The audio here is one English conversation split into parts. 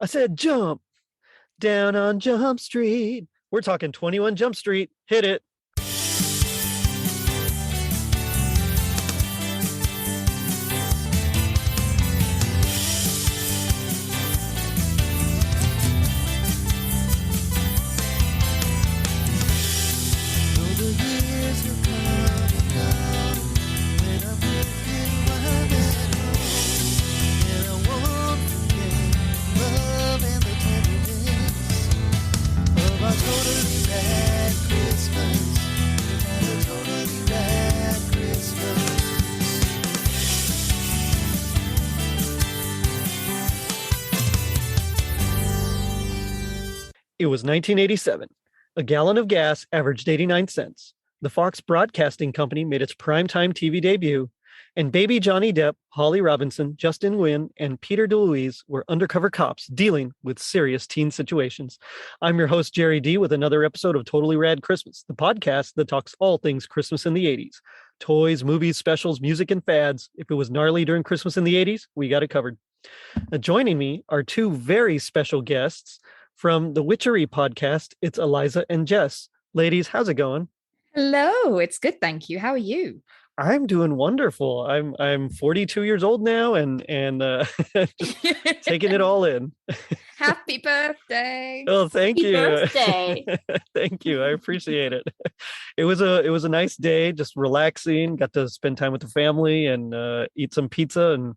I said jump down on Jump Street. We're talking 21 Jump Street. Hit it. It was 1987. A gallon of gas averaged 89 cents. The Fox Broadcasting Company made its primetime TV debut, and baby Johnny Depp, Holly Robinson, Justin Nguyen, and Peter DeLuise were undercover cops dealing with serious teen situations. I'm your host, Jerry D, with another episode of Totally Rad Christmas, the podcast that talks all things Christmas in the 80s. Toys, movies, specials, music, and fads. If it was gnarly during Christmas in the 80s, we got it covered. Joining me are two very special guests from the Witchery Podcast. It's Eliza and Jess. Ladies, how's it going? Hello, it's good, thank you. How are you? I'm doing wonderful. I'm 42 years old now and just taking it all in. Happy birthday. Oh, thank you. Birthday. Thank you. I appreciate it. It was a nice day, just relaxing, got to spend time with the family and eat some pizza. And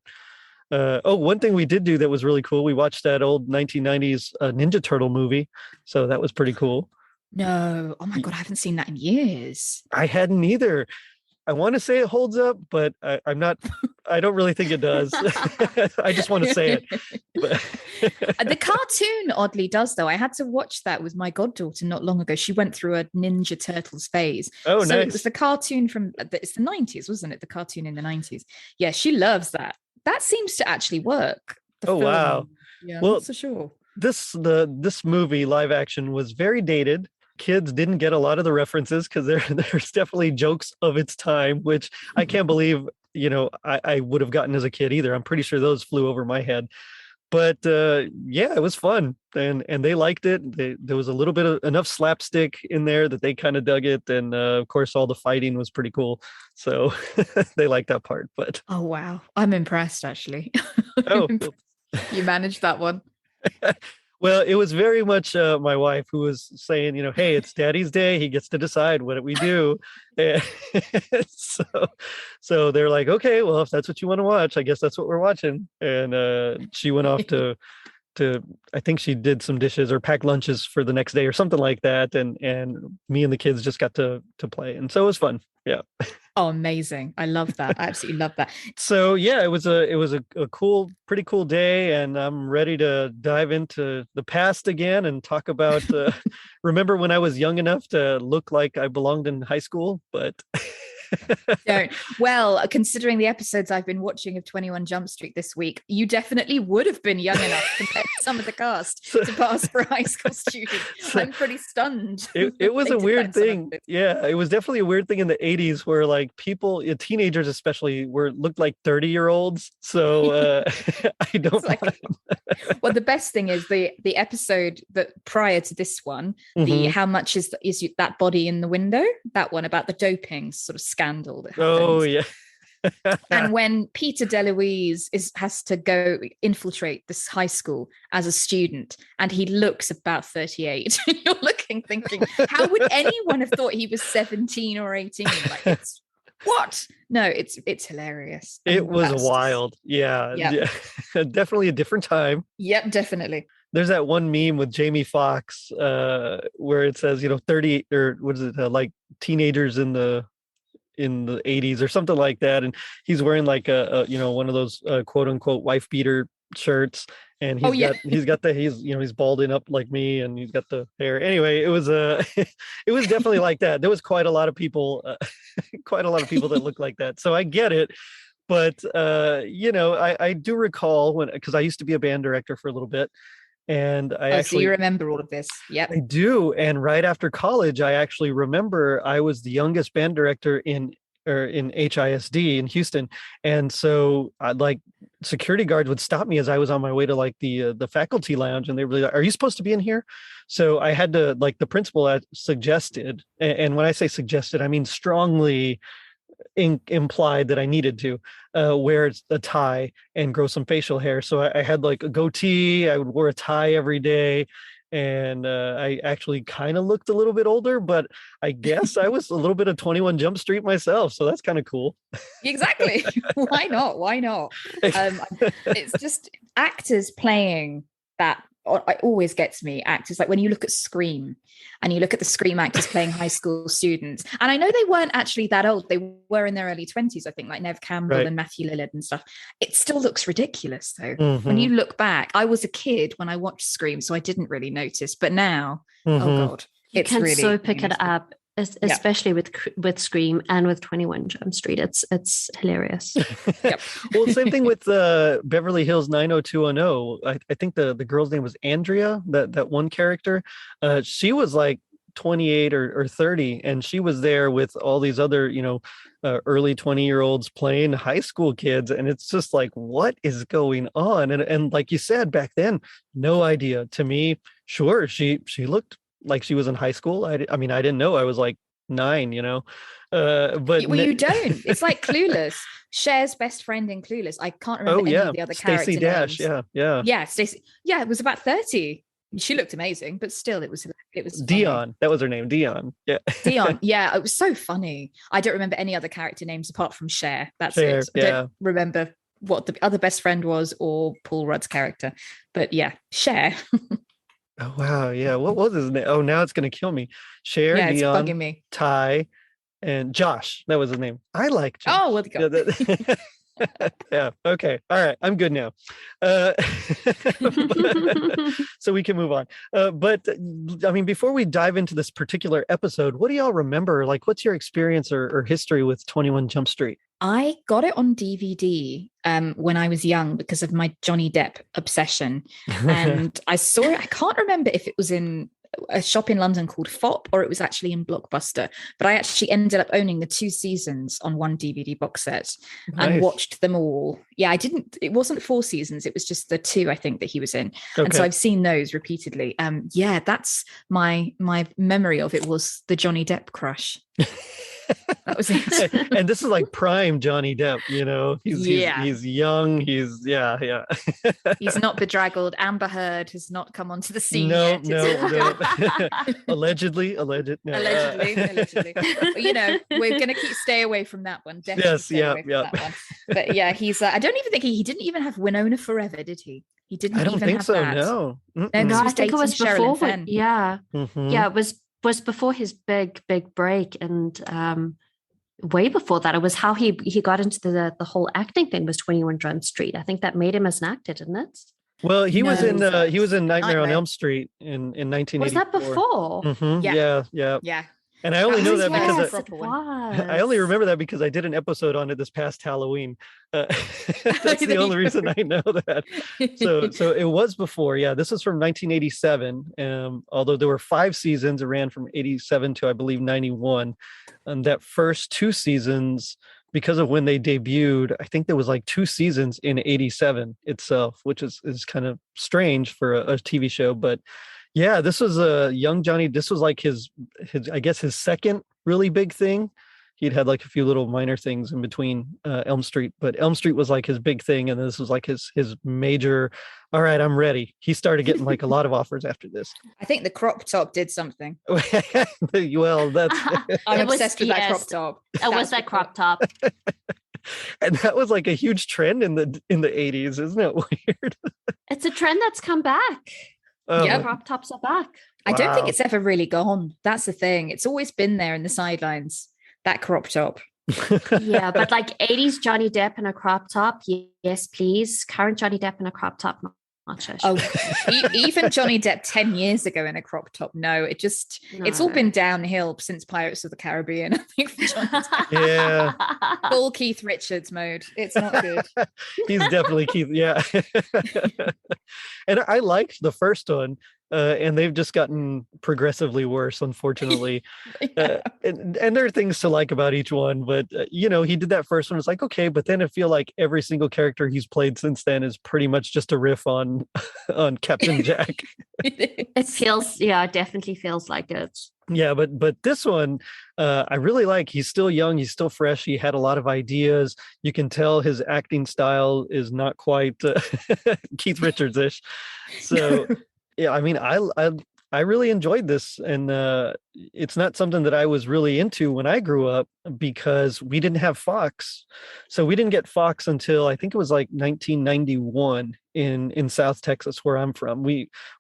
one thing we did do that was really cool. We watched that old 1990s Ninja Turtle movie. So that was pretty cool. No. Oh my God, I haven't seen that in years. I hadn't either. I want to say it holds up, but I'm not, I don't really think it does. I just want to say it. The cartoon oddly does, though. I had to watch that with my goddaughter not long ago. She went through a Ninja Turtles phase. Oh, so nice. It was the cartoon it's the 90s, wasn't it? The cartoon in the 90s. Yeah, she loves that. That seems to actually work. Oh, film. Wow. Yeah, well, not so sure. This movie live action was very dated. Kids didn't get a lot of the references because there's definitely jokes of its time, which I can't believe, I would have gotten as a kid either. I'm pretty sure those flew over my head. But yeah, it was fun. And they liked it. There was a little bit of enough slapstick in there that they kind of dug it. And of course, all the fighting was pretty cool. So they liked that part. But oh, wow. I'm impressed, actually. Oh, you managed that one. Well, it was very much my wife who was saying, hey, it's Daddy's Day. He gets to decide what we do. And so they're like, okay, well, if that's what you want to watch, I guess that's what we're watching. And she went off to I think she did some dishes or pack lunches for the next day or something like that. And me and the kids just got to play. And so it was fun. Yeah. Oh, amazing. I love that. I absolutely love that. So yeah, it was a cool, pretty cool day. And I'm ready to dive into the past again and talk about, remember when I was young enough to look like I belonged in high school, but don't. Well, considering the episodes I've been watching of 21 Jump Street this week, you definitely would have been young enough compared to some of the cast to pass for a high school student. I'm pretty stunned. It was a weird thing. Yeah, it was definitely a weird thing in the 80s where like people, teenagers especially, looked like 30-year-olds. So I don't know. Well, the best thing is the episode that prior to this one, the how much is that body in the window, that one about the doping sort of scandal that happened. Oh yeah. And when Peter DeLuise has to go infiltrate this high school as a student, and he looks about 38, you're thinking, how would anyone have thought he was 17 or 18? Like, it's what? No, it's hilarious. It was wild. Yeah. Definitely a different time. Yep, definitely. There's that one meme with Jamie Foxx where it says, 30 or what is it, like teenagers in the 80s or something like that, and he's wearing like a one of those quote unquote wife beater shirts, and he's balding up like me, and he's got the hair. Anyway, it was it was definitely like that. There was quite a lot of people that look like that. So I get it. But I do recall because I used to be a band director for a little bit. And so you remember all of this? Yep. I do. And right after college, I actually remember I was the youngest band director in or in HISD in Houston. And so like security guards would stop me as I was on my way to like the faculty lounge, and they were like, "Are you supposed to be in here?" So I had to, like, the principal had suggested, and when I say suggested, I mean strongly implied that I needed to wear a tie and grow some facial hair. So I had like a goatee. I would wear a tie every day. And I actually kind of looked a little bit older, but I guess I was a little bit of 21 Jump Street myself. So that's kind of cool. Exactly. Why not? Why not? It's just actors playing that. It always gets me, actors, like when you look at Scream and you look at the Scream actors playing high school students, and I know they weren't actually that old, they were in their early 20s, I think, like Nev Campbell and Matthew Lillard and stuff. It still looks ridiculous though. When you look back. I was a kid when I watched Scream, so I didn't really notice, but now oh god, it's you can really so pick it up, especially with Scream and with 21 Jump Street. It's hilarious. Yep. Well, same thing with Beverly Hills 90210. I think the girl's name was Andrea, that one character. She was like 28 or 30, and she was there with all these other, early 20-year-olds playing high school kids, and it's just like, what is going on? And like you said, back then, no idea. To me, sure, she looked like she was in high school. I mean, I didn't know. I was like 9, but well, you don't. It's like Clueless. Cher's best friend in Clueless. I can't remember any of the other character Stacey Dash. names. Yeah. Stacey. Yeah, it was about 30. She looked amazing, but still, it was Dion. funny. That was her name, Dion. Yeah, Dion. Yeah, it was so funny. I don't remember any other character names apart from Cher. That's Cher, it. I don't remember what the other best friend was or Paul Rudd's character, but yeah, Cher. Oh wow, yeah. What was his name? Oh, now it's gonna kill me. Cher, yeah, it's Dion, bugging me. Ty, and Josh. That was his name. I like Josh. Oh, well, go. Yeah. Okay. All right. I'm good now. So we can move on. But I mean, before we dive into this particular episode, what do y'all remember? Like, what's your experience or history with 21 Jump Street? I got it on DVD when I was young because of my Johnny Depp obsession. And I saw it. I can't remember if it was in a shop in London called FOP or it was actually in Blockbuster. But I actually ended up owning the 2 seasons on one DVD box set and watched them all. Yeah, it wasn't 4 seasons. It was just the 2, I think, that he was in. Okay. And so I've seen those repeatedly. Yeah, that's my memory of it, was the Johnny Depp crush. That was it. And this is like prime Johnny Depp, he's young, he's he's not bedraggled. Amber Heard has not come onto the scene no. Allegedly. No. Allegedly. We're gonna stay away from that one. Definitely stay away from that one. But yeah, he's I don't even think he didn't even have Winona Forever, did he? He didn't. I don't even think have so. that. No, I think it was before. Yeah, mm-hmm. Yeah, it was before his big break, and way before that, it was how he got into the whole acting thing was 21 Jump Street. I think that made him as an actor, didn't it? Well, he was in Nightmare on Elm Street in 1984. Was that before? Mm-hmm. Yeah. And I only know that because I only remember that because I did an episode on it this past Halloween. That's the only reason I know that. So it was before. Yeah, this was from 1987. Although there were 5 seasons, it ran from 87 to, I believe, 91. And that first 2 seasons, because of when they debuted, I think there was like 2 seasons in 87 itself, which is kind of strange for a TV show. But yeah, this was a young Johnny. This was like his I guess his second really big thing. He'd had like a few little minor things in between Elm Street, but Elm Street was like his big thing, and this was like his major. All right, I'm ready. He started getting like a lot of offers after this. I think the crop top did something. Well, that's I'm obsessed with that crop top. It was that crop top. And that was like a huge trend in the 80s, isn't it weird? It's a trend that's come back. Yeah, crop tops are back. I don't think it's ever really gone. That's the thing. It's always been there in the sidelines, that crop top. Yeah, but like 80s Johnny Depp in a crop top, yes, please. Current Johnny Depp in a crop top, not sure. Oh, even Johnny Depp 10 years ago in a crop top. No, it's all been downhill since Pirates of the Caribbean. I think for Johnny Depp. Yeah. Full Keith Richards mode. It's not good. He's definitely Keith. Yeah. And I liked the first one. and they've just gotten progressively worse, unfortunately. Yeah. And there are things to like about each one, but he did that first one. It's like, okay, but then I feel like every single character he's played since then is pretty much just a riff on on Captain Jack. It feels, it definitely feels like it. Yeah, but this one, I really like. He's still young. He's still fresh. He had a lot of ideas. You can tell his acting style is not quite Keith Richards-ish. So, yeah, I mean, I really enjoyed this, and it's not something that I was really into when I grew up because we didn't have Fox. So we didn't get Fox until I think it was like 1991 in South Texas, where I'm from.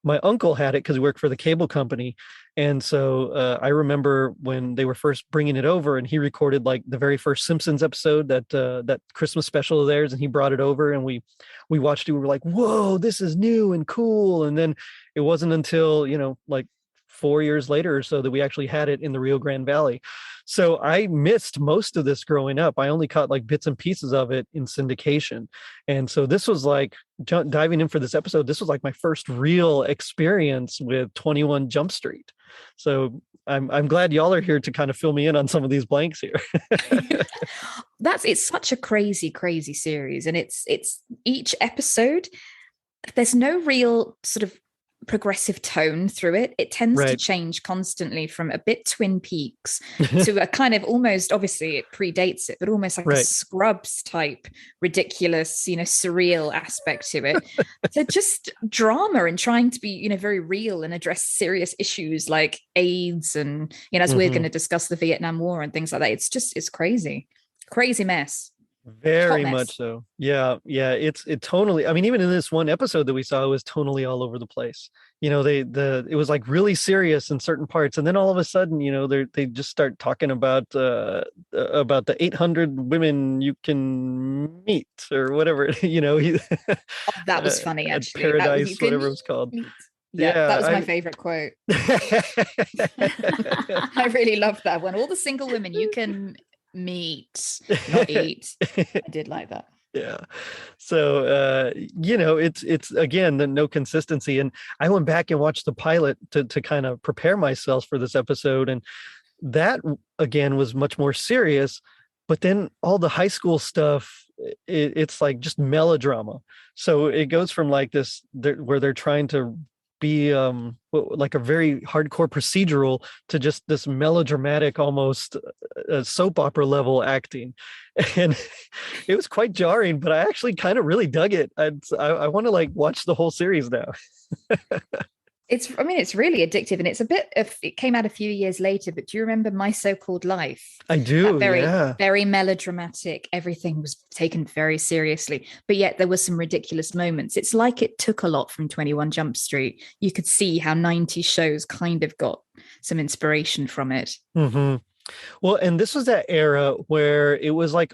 My uncle had it because he worked for the cable company. And so I remember when they were first bringing it over, and he recorded like the very first Simpsons episode, that Christmas special of theirs, and he brought it over, and we watched it. We were like, "Whoa, this is new and cool!" And then it wasn't until like 4 years later or so that we actually had it in the Rio Grande Valley. So I missed most of this growing up. I only caught like bits and pieces of it in syndication. And so this was like diving in for this episode. This was like my first real experience with 21 Jump Street. So I'm glad y'all are here to kind of fill me in on some of these blanks here. It's such a crazy series. And it's each episode, there's no real sort of progressive tone through it. It tends to change constantly from a bit Twin Peaks to a kind of almost, obviously it predates it, but almost like a Scrubs type ridiculous, surreal aspect to it. So just drama and trying to be, very real and address serious issues like AIDS and, as we're going to discuss the Vietnam War and things like that. It's crazy mess. Very much so. Yeah. It tonally, I mean, even in this one episode that we saw, it was tonally all over the place. It was like really serious in certain parts, and then all of a sudden, they just start talking about the 800 women you can meet or whatever. That was funny, actually. Paradise, whatever it was called. Yeah, that was my favorite quote. I really loved that one. All the single women you can meet, not eat. I did like that. Yeah. So it's again the no consistency. And I went back and watched the pilot to kind of prepare myself for this episode, and that again was much more serious. But then all the high school stuff, it's like just melodrama. So it goes from like this where they're trying to be like a very hardcore procedural to just this melodramatic, almost soap opera level acting, and it was quite jarring. But I actually kind of really dug it. I want to like watch the whole series now. It's really addictive, and it came out a few years later, but do you remember My So-Called Life? I do. Very melodramatic. Everything was taken very seriously, but yet there were some ridiculous moments. It's like it took a lot from 21 Jump Street. You could see how 90s shows kind of got some inspiration from it. Mm-hmm. Well, and this was that era where it was like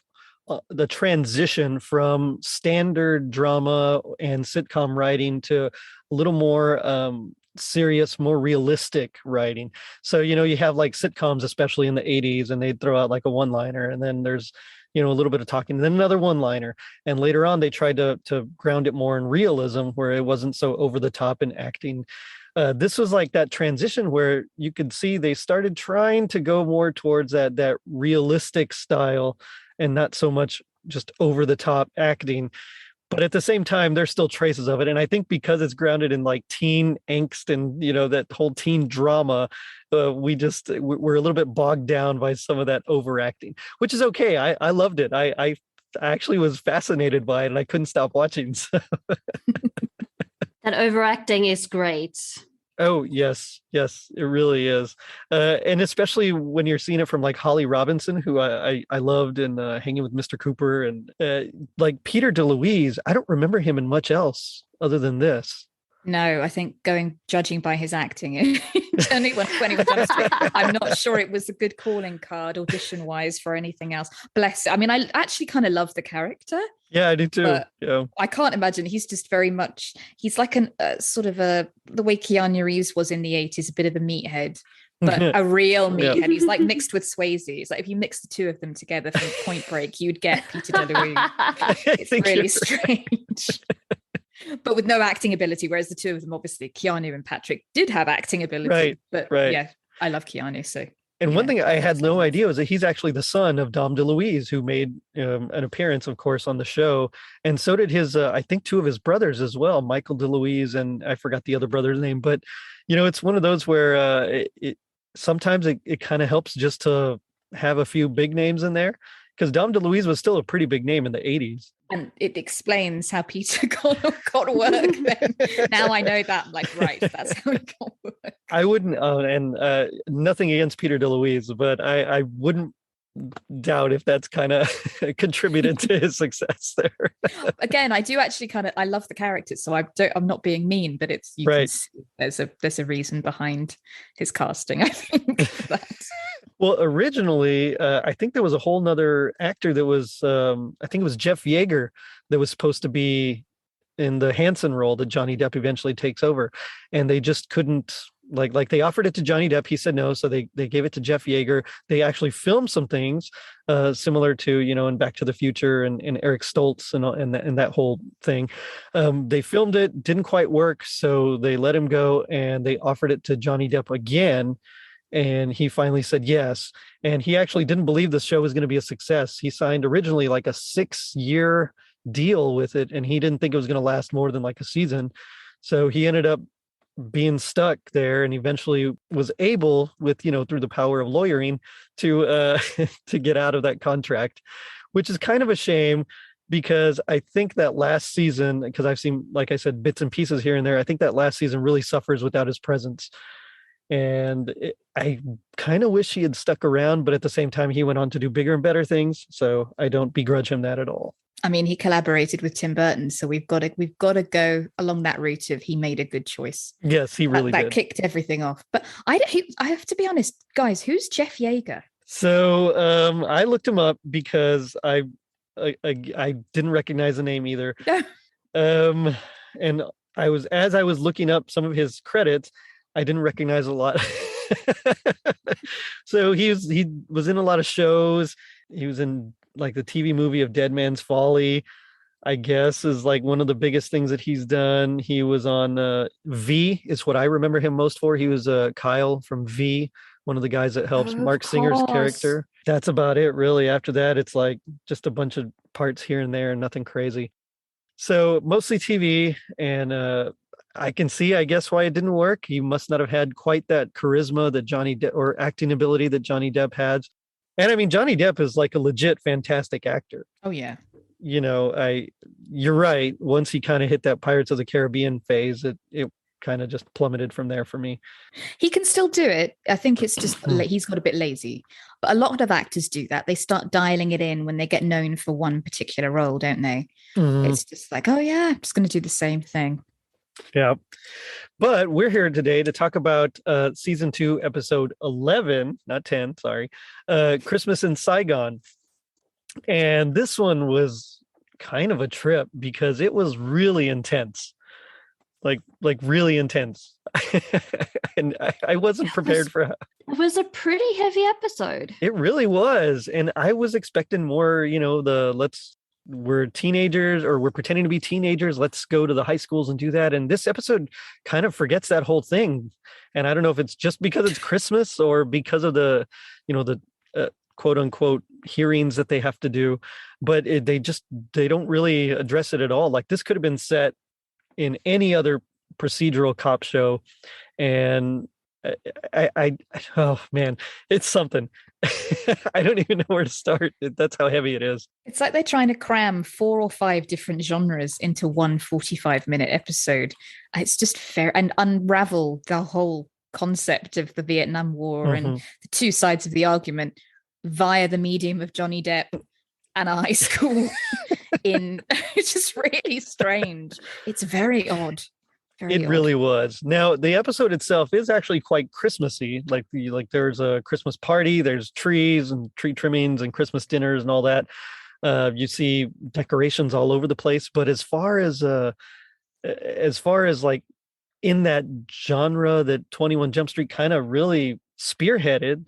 the transition from standard drama and sitcom writing to a little more serious, more realistic writing. So, you have like sitcoms, especially in the 80s, and they'd throw out like a one-liner, and then there's, a little bit of talking, and then another one-liner. And later on, they tried to ground it more in realism, where it wasn't so over the top in acting. This was like that transition where you could see they started trying to go more towards that realistic style and not so much just over the top acting. But at the same time, there's still traces of it. And I think because it's grounded in like teen angst and, that whole teen drama, we're a little bit bogged down by some of that overacting, which is okay. I loved it. I actually was fascinated by it, and I couldn't stop watching. So. That overacting is great. Oh, yes, it really is. And especially when you're seeing it from like Holly Robinson, who I loved in Hanging with Mr. Cooper, and like Peter DeLuise, I don't remember him in much else other than this. No, I think judging by his acting in 21 Jump Street, I'm not sure it was a good calling card audition-wise for anything else. Bless it. I mean, I actually kind of love the character. Yeah, I do too. Yeah. I can't imagine. He's just very much, he's like the way Keanu Reeves was in the 80s, a bit of a meathead, but a real meathead. Yeah. He's like mixed with Swayze. It's like if you mix the two of them together from Point Break, you'd get Peter DeLuise. It's really strange. but with no acting ability. Whereas the two of them, obviously, Keanu and Patrick did have acting ability. Right, but right. yeah, I love Keanu. So, and yeah, one thing I had no idea was that he's actually the son of Dom DeLuise, who made an appearance, of course, on the show. And so did his, I think, two of his brothers as well, Michael DeLuise, and I forgot the other brother's name. But, it's one of those where sometimes it kind of helps just to have a few big names in there, because Dom DeLuise was still a pretty big name in the 80s. And it explains how Peter got work then. Now I know that. I'm like, right, that's how he got work. I wouldn't, and nothing against Peter DeLuise, but I wouldn't doubt if that's kind of contributed to his success there. Again, I do actually I love the characters, so I'm not being mean, but it's right. There's a reason behind his casting, I think. Well, originally, I think there was a whole nother actor that was, I think it was Jeff Yeager, that was supposed to be in the Hanson role that Johnny Depp eventually takes over. And they just couldn't, like they offered it to Johnny Depp. He said no. So they gave it to Jeff Yeager. They actually filmed some things similar to, in Back to the Future and Eric Stoltz and that whole thing. They filmed it, didn't quite work. So they let him go and they offered it to Johnny Depp again. And he finally said yes. And he actually didn't believe the show was going to be a success. He signed originally like a 6-year deal with it, and he didn't think it was going to last more than like a season. So he ended up being stuck there, and eventually was able, with through the power of lawyering, to to get out of that contract, which is kind of a shame, because I think that last season, because I've seen, like I said, bits and pieces here and there, I think that last season really suffers without his presence. And I kind of wish he had stuck around, but at the same time, he went on to do bigger and better things. So I don't begrudge him that at all. I mean, he collaborated with Tim Burton, so we've got to go along that route of he made a good choice. Yes, he really did. That kicked everything off. But I have to be honest, guys, who's Jeff Yeager? So I looked him up because I didn't recognize the name either. And as I was looking up some of his credits, I didn't recognize a lot. So he was in a lot of shows. He was in like the TV movie of Dead Man's Folly, I guess, is like one of the biggest things that he's done. He was on V is what I remember him most for. He was Kyle from V, one of the guys that helps Mark Singer's character. That's about it, really. After that, it's like just a bunch of parts here and there, nothing crazy. So mostly TV, and I can see, I guess, why it didn't work. He must not have had quite that charisma that Johnny Depp, or acting ability that Johnny Depp has. And I mean, Johnny Depp is like a legit fantastic actor. Oh, yeah. You're right. Once he kind of hit that Pirates of the Caribbean phase, it kind of just plummeted from there for me. He can still do it. I think it's just he's got a bit lazy. But a lot of actors do that. They start dialing it in when they get known for one particular role, don't they? Mm-hmm. It's just like, oh, yeah, I'm just going to do the same thing. Yeah. But we're here today to talk about season 2, episode 11, not 10, sorry, Christmas in Saigon. And this one was kind of a trip because it was really intense, like really intense. And I wasn't prepared for it. It was a pretty heavy episode. It really was. And I was expecting more, we're teenagers, or we're pretending to be teenagers. Let's go to the high schools and do that. And this episode kind of forgets that whole thing. And I don't know if it's just because it's Christmas or because of the quote unquote hearings that they have to do, but they don't really address it at all. Like, this could have been set in any other procedural cop show. And oh man, it's something. I don't even know where to start. That's how heavy it is. It's like they're trying to cram 4 or 5 different genres into one 45-minute episode. It's just fair, and unravel the whole concept of the Vietnam War and the two sides of the argument via the medium of Johnny Depp and a high school. It's just really strange. It's very odd. It really was. Now, the episode itself is actually quite Christmassy. Like there's a Christmas party, there's trees and tree trimmings and Christmas dinners and all that. You see decorations all over the place. But as far as like in that genre that 21 Jump Street kind of really spearheaded,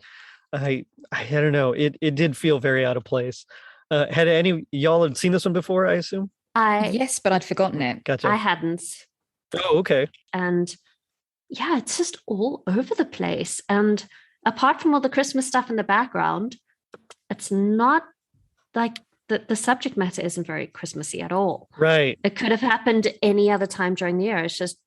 I don't know. It did feel very out of place. Had any y'all had seen this one before, I assume? Yes, but I'd forgotten it. Gotcha. I hadn't. Oh, okay. And yeah, it's just all over the place. And apart from all the Christmas stuff in the background, it's not like the subject matter isn't very Christmassy at all. Right. It could have happened any other time during the year. It's just,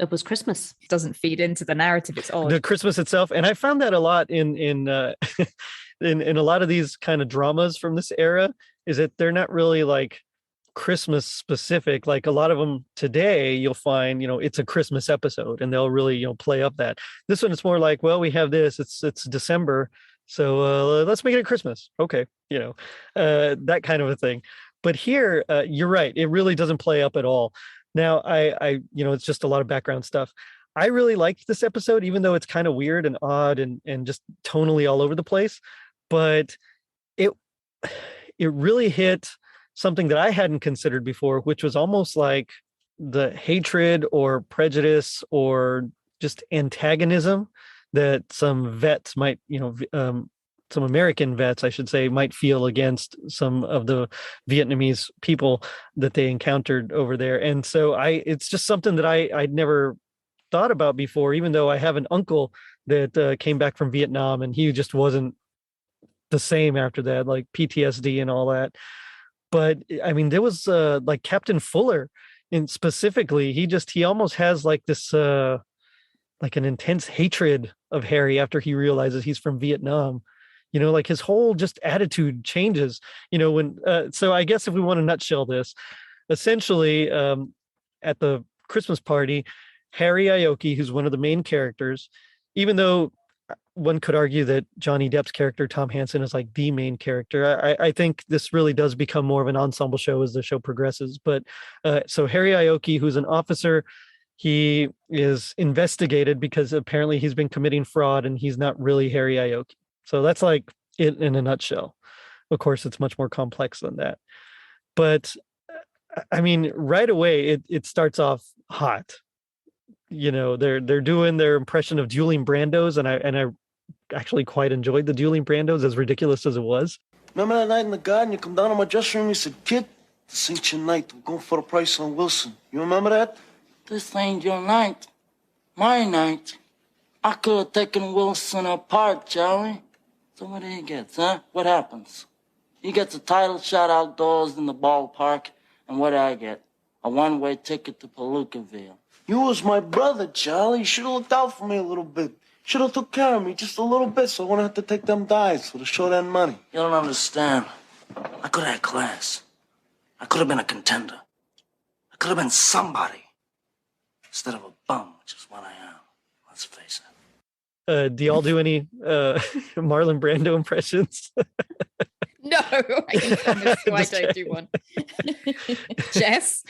it was Christmas. It doesn't feed into the narrative. It's odd. The Christmas itself. And I found that a lot in in a lot of these kind of dramas from this era, is that they're not really like Christmas specific. Like a lot of them today, you'll find, it's a Christmas episode and they'll really, play up that. This one, it's more like, well, we have this, it's December, so let's make it Christmas. Okay. That kind of a thing. But here, you're right. It really doesn't play up at all. Now, it's just a lot of background stuff. I really liked this episode, even though it's kind of weird and odd and just tonally all over the place. But it really hit something that I hadn't considered before, which was almost like the hatred or prejudice or just antagonism that some vets might, some American vets, I should say, might feel against some of the Vietnamese people that they encountered over there. And so it's just something that I'd never thought about before, even though I have an uncle that came back from Vietnam and he just wasn't the same after that, like PTSD and all that. But I mean, there was like Captain Fuller, and specifically, he almost has like this like an intense hatred of Harry after he realizes he's from Vietnam. Like his whole just attitude changes. So I guess if we want to nutshell this, essentially, at the Christmas party, Harry Ioki, who's one of the main characters, even though one could argue that Johnny Depp's character, Tom Hansen, is like the main character. I think this really does become more of an ensemble show as the show progresses. But so Harry Ioki, who's an officer, he is investigated because apparently he's been committing fraud and he's not really Harry Ioki. So that's like it in a nutshell. Of course, it's much more complex than that. But I mean, right away, it starts off hot. They're doing their impression of dueling Brandos, and I actually quite enjoyed the dueling Brandos, as ridiculous as it was. Remember that night in the garden, you come down to my dressing room, you said, "Kid, this ain't your night. We're going for the price on Wilson." You remember that? This ain't your night. My night. I could have taken Wilson apart, Charlie. So what he gets, huh? What happens? He gets a title shot outdoors in the ballpark, and what do I get? A one-way ticket to Palookaville. You was my brother, Charlie. You should have looked out for me a little bit. Should have took care of me just a little bit so I wouldn't have to take them dives for the short end money. You don't understand. I could have had class. I could have been a contender. I could have been somebody. Instead of a bum, which is what I am. Let's face it. Do y'all do any Marlon Brando impressions? No, I can promise you I don't do one. Jess?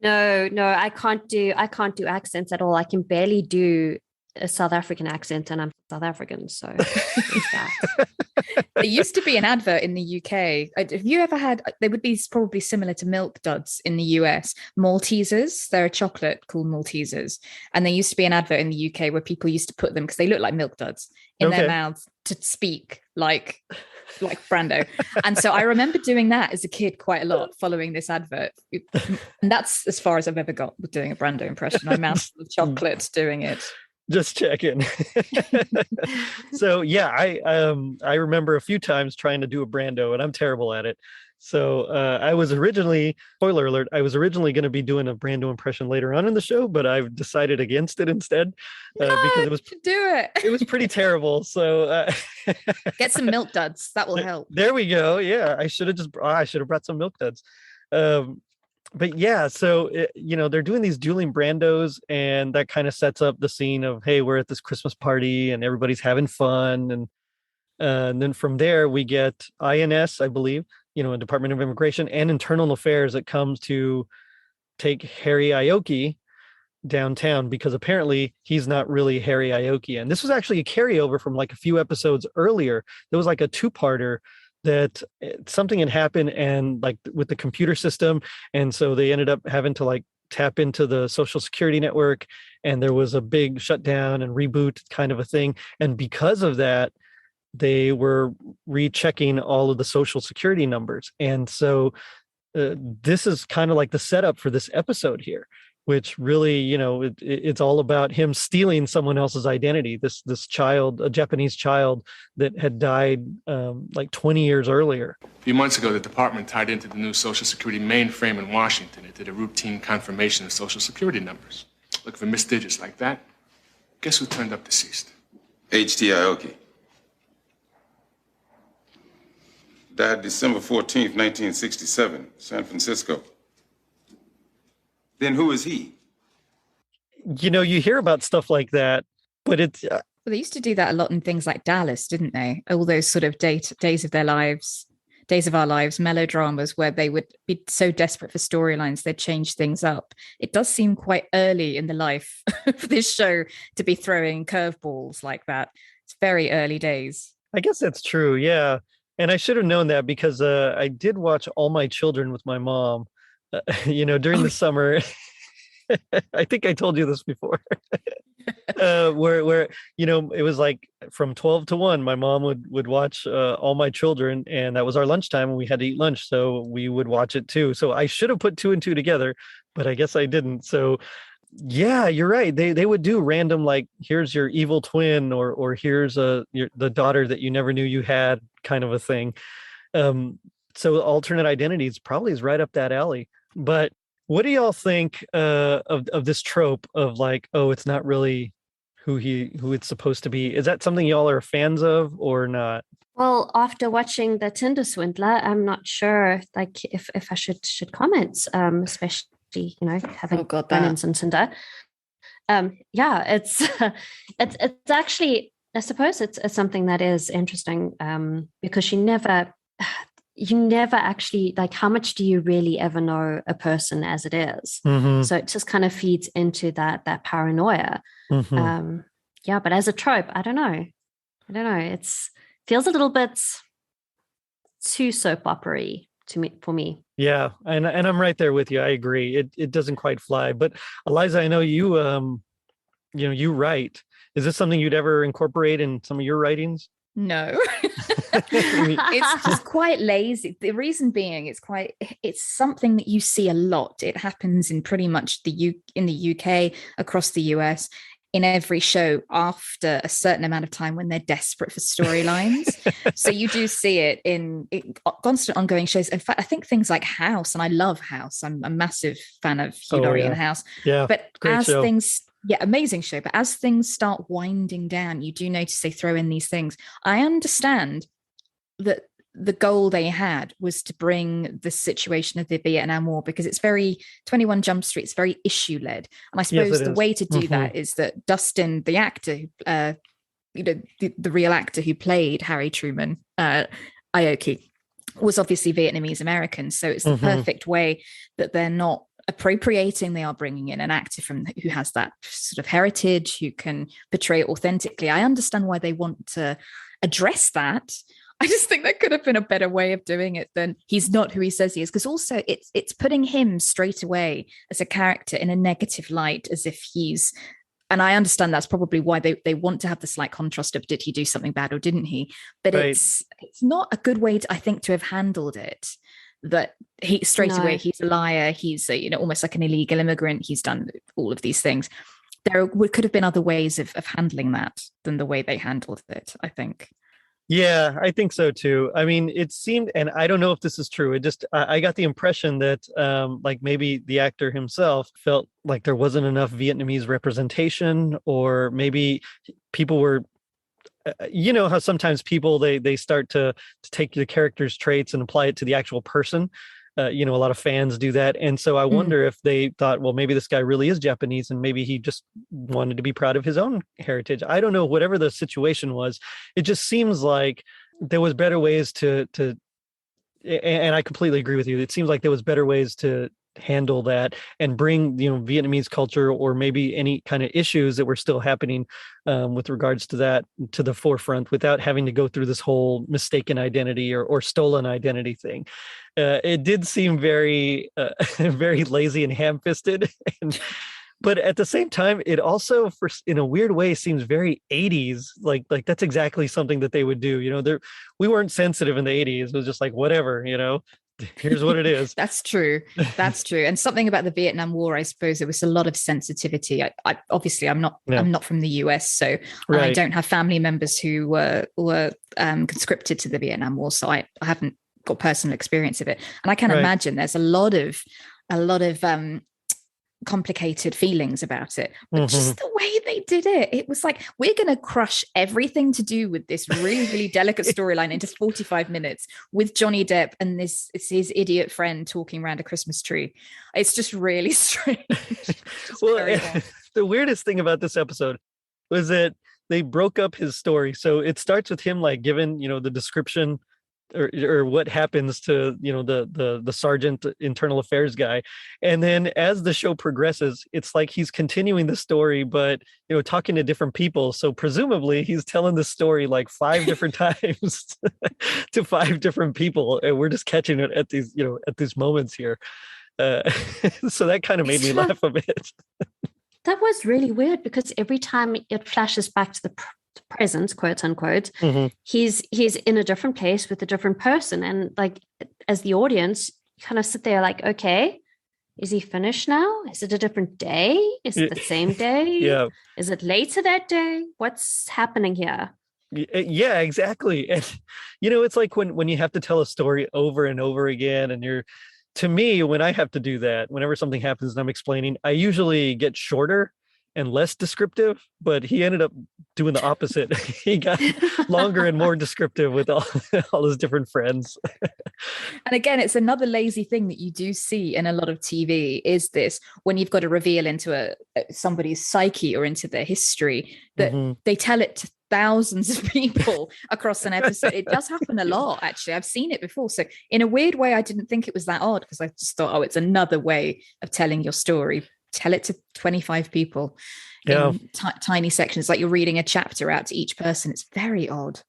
No, I can't do accents at all. I can barely do a South African accent, and I'm South African, so there's that. There used to be an advert in the UK. Have you ever had? They would be probably similar to Milk Duds in the US. Maltesers. They're a chocolate called Maltesers, and there used to be an advert in the UK where people used to put them because they look like Milk Duds in their mouths to speak like Brando. And so I remember doing that as a kid quite a lot, following this advert. And that's as far as I've ever got with doing a Brando impression. My mouth's full of chocolate doing it. Just checking. So yeah, I remember a few times trying to do a Brando, and I'm terrible at it. So I was originally, spoiler alert, I was originally going to be doing a Brando impression later on in the show, but I've decided against it instead because it was do it. It was pretty terrible. So get some Milk Duds. That will help. There we go. Yeah, I should have brought some Milk Duds. But yeah, so they're doing these dueling Brandos, and that kind of sets up the scene of, hey, we're at this Christmas party and everybody's having fun, and then from there we get INS, I believe, a Department of Immigration and Internal Affairs that comes to take Harry Ioki downtown because apparently he's not really Harry Ioki. And this was actually a carryover from like a few episodes earlier. There was like a two-parter that something had happened and like with the computer system. And so they ended up having to like tap into the Social Security network, and there was a big shutdown and reboot kind of a thing. And because of that, they were rechecking all of the Social Security numbers. And so this is kind of like the setup for this episode here, which really, it's all about him stealing someone else's identity. This child, a Japanese child that had died like 20 years earlier. A few months ago, the department tied into the new Social Security mainframe in Washington. It did a routine confirmation of Social Security numbers. Look for missed digits like that. Guess who turned up deceased? H.T. Ioki. Died December 14th, 1967, San Francisco. Then who is he? You hear about stuff like that, but it's... Well, they used to do that a lot in things like Dallas, didn't they? All those sort of days of our lives, melodramas where they would be so desperate for storylines, they'd change things up. It does seem quite early in the life of this show to be throwing curveballs like that. It's very early days. I guess that's true, yeah. And I should have known that because I did watch All My Children with my mom, during the summer. I think I told you this before. Where it was like from 12 to 1, my mom would watch All My Children, and that was our lunchtime, and we had to eat lunch, so we would watch it too. So I should have put 2 and 2 together, but I guess I didn't. So yeah, you're right. They would do random, like, here's your evil twin, or here's the daughter that you never knew you had, kind of a thing. So alternate identities probably is right up that alley. But what do y'all think of this trope of like, oh, it's not really who it's supposed to be? Is that something y'all are fans of or not? Well, after watching The Tinder Swindler, I'm not sure like if I should comment, especially having run-ins on Tinder. It's actually, I suppose it's something that is interesting because you never actually, like, how much do you really ever know a person as it is? Mm-hmm. So it just kind of feeds into that paranoia. Mm-hmm. But as a trope, I don't know. It feels a little bit too soap opera-y for me. Yeah, and I'm right there with you. I agree. It doesn't quite fly. But Eliza, I know you you write. Is this something you'd ever incorporate in some of your writings? No. It's just quite lazy. The reason being it's something that you see a lot. It happens in pretty much in the UK, across the US, in every show after a certain amount of time when they're desperate for storylines. So you do see it in constant ongoing shows. In fact, I think things like House, and I love House. I'm a massive fan of Hugh Laurie in House. Yeah, but great show. Amazing show. But as things start winding down, you do notice they throw in these things. I understand that the goal they had was to bring the situation of the Vietnam War, because it's very 21 Jump Street, it's very issue led. And I suppose the way to do that is that Dustin, the actor, the real actor who played Harry Truman, Ioki, was obviously Vietnamese American. So it's the perfect way that they're not appropriating, they are bringing in an actor who has that sort of heritage, who can portray it authentically. I understand why they want to address that. I just think there could have been a better way of doing it than he's not who he says he is, because also it's putting him straight away as a character in a negative light, as if he's, and I understand that's probably why they want to have the slight contrast of did he do something bad or didn't he? But right. it's not a good way to, I think, to have handled it. That he straight away he's a liar, he's almost like an illegal immigrant, he's done all of these things. There could have been other ways of handling that than the way they handled it, I think. Yeah, I think so too. I mean, it seemed, and I don't know if this is true, it just, I got the impression that like maybe the actor himself felt like there wasn't enough Vietnamese representation, or maybe people were, you know how sometimes people, they start to take the character's traits and apply it to the actual person. A lot of fans do that. And so I wonder if they thought, well, maybe this guy really is Japanese and maybe he just wanted to be proud of his own heritage. I don't know, whatever the situation was. It just seems like there was better ways to and I completely agree with you. It seems like there was better ways to handle that and bring Vietnamese culture, or maybe any kind of issues that were still happening with regards to that, to the forefront, without having to go through this whole mistaken identity or stolen identity thing. It did seem very very lazy and ham-fisted, but at the same time it also, in a weird way, seems very 80s, like that's exactly something that they would do. We weren't sensitive in the 80s. It was just like whatever. here's what it is. That's true. That's true. And something about the Vietnam War, I suppose there was a lot of sensitivity. I obviously I'm not from the US, so I don't have family members who were conscripted to the Vietnam War, so I haven't got personal experience of it. And I can imagine there's a lot of complicated feelings about it, but just the way they did it, it was like, we're going to crush everything to do with this really, really delicate storyline into 45 minutes with Johnny Depp and it's his idiot friend talking around a Christmas tree. It's just really strange. The weirdest thing about this episode was that they broke up his story. So it starts with him like giving, the description or what happens to the sergeant internal affairs guy, and then as the show progresses, it's like he's continuing the story but talking to different people. So presumably he's telling the story like 5 different times to 5 different people, and we're just catching it at these moments here. So that kind of made me laugh a bit. That was really weird because every time it flashes back to the present, quote unquote, he's in a different place with a different person, and like as the audience you kind of sit there like, okay, is he finished now? Is it a different day? Is it the same day? Is it later that day? What's happening here? Yeah, exactly. And it's like when you have to tell a story over and over again, and to me, when I have to do that, whenever something happens and I'm explaining, I usually get shorter and less descriptive, but he ended up doing the opposite. He got longer and more descriptive with all his different friends. And again, it's another lazy thing that you do see in a lot of TV is this, when you've got to reveal into somebody's psyche or into their history, that they tell it to thousands of people across an episode. It does happen a lot, actually. I've seen it before. So in a weird way, I didn't think it was that odd, because I just thought, it's another way of telling your story. Tell it to 25 people in tiny sections, like you're reading a chapter out to each person. It's very odd.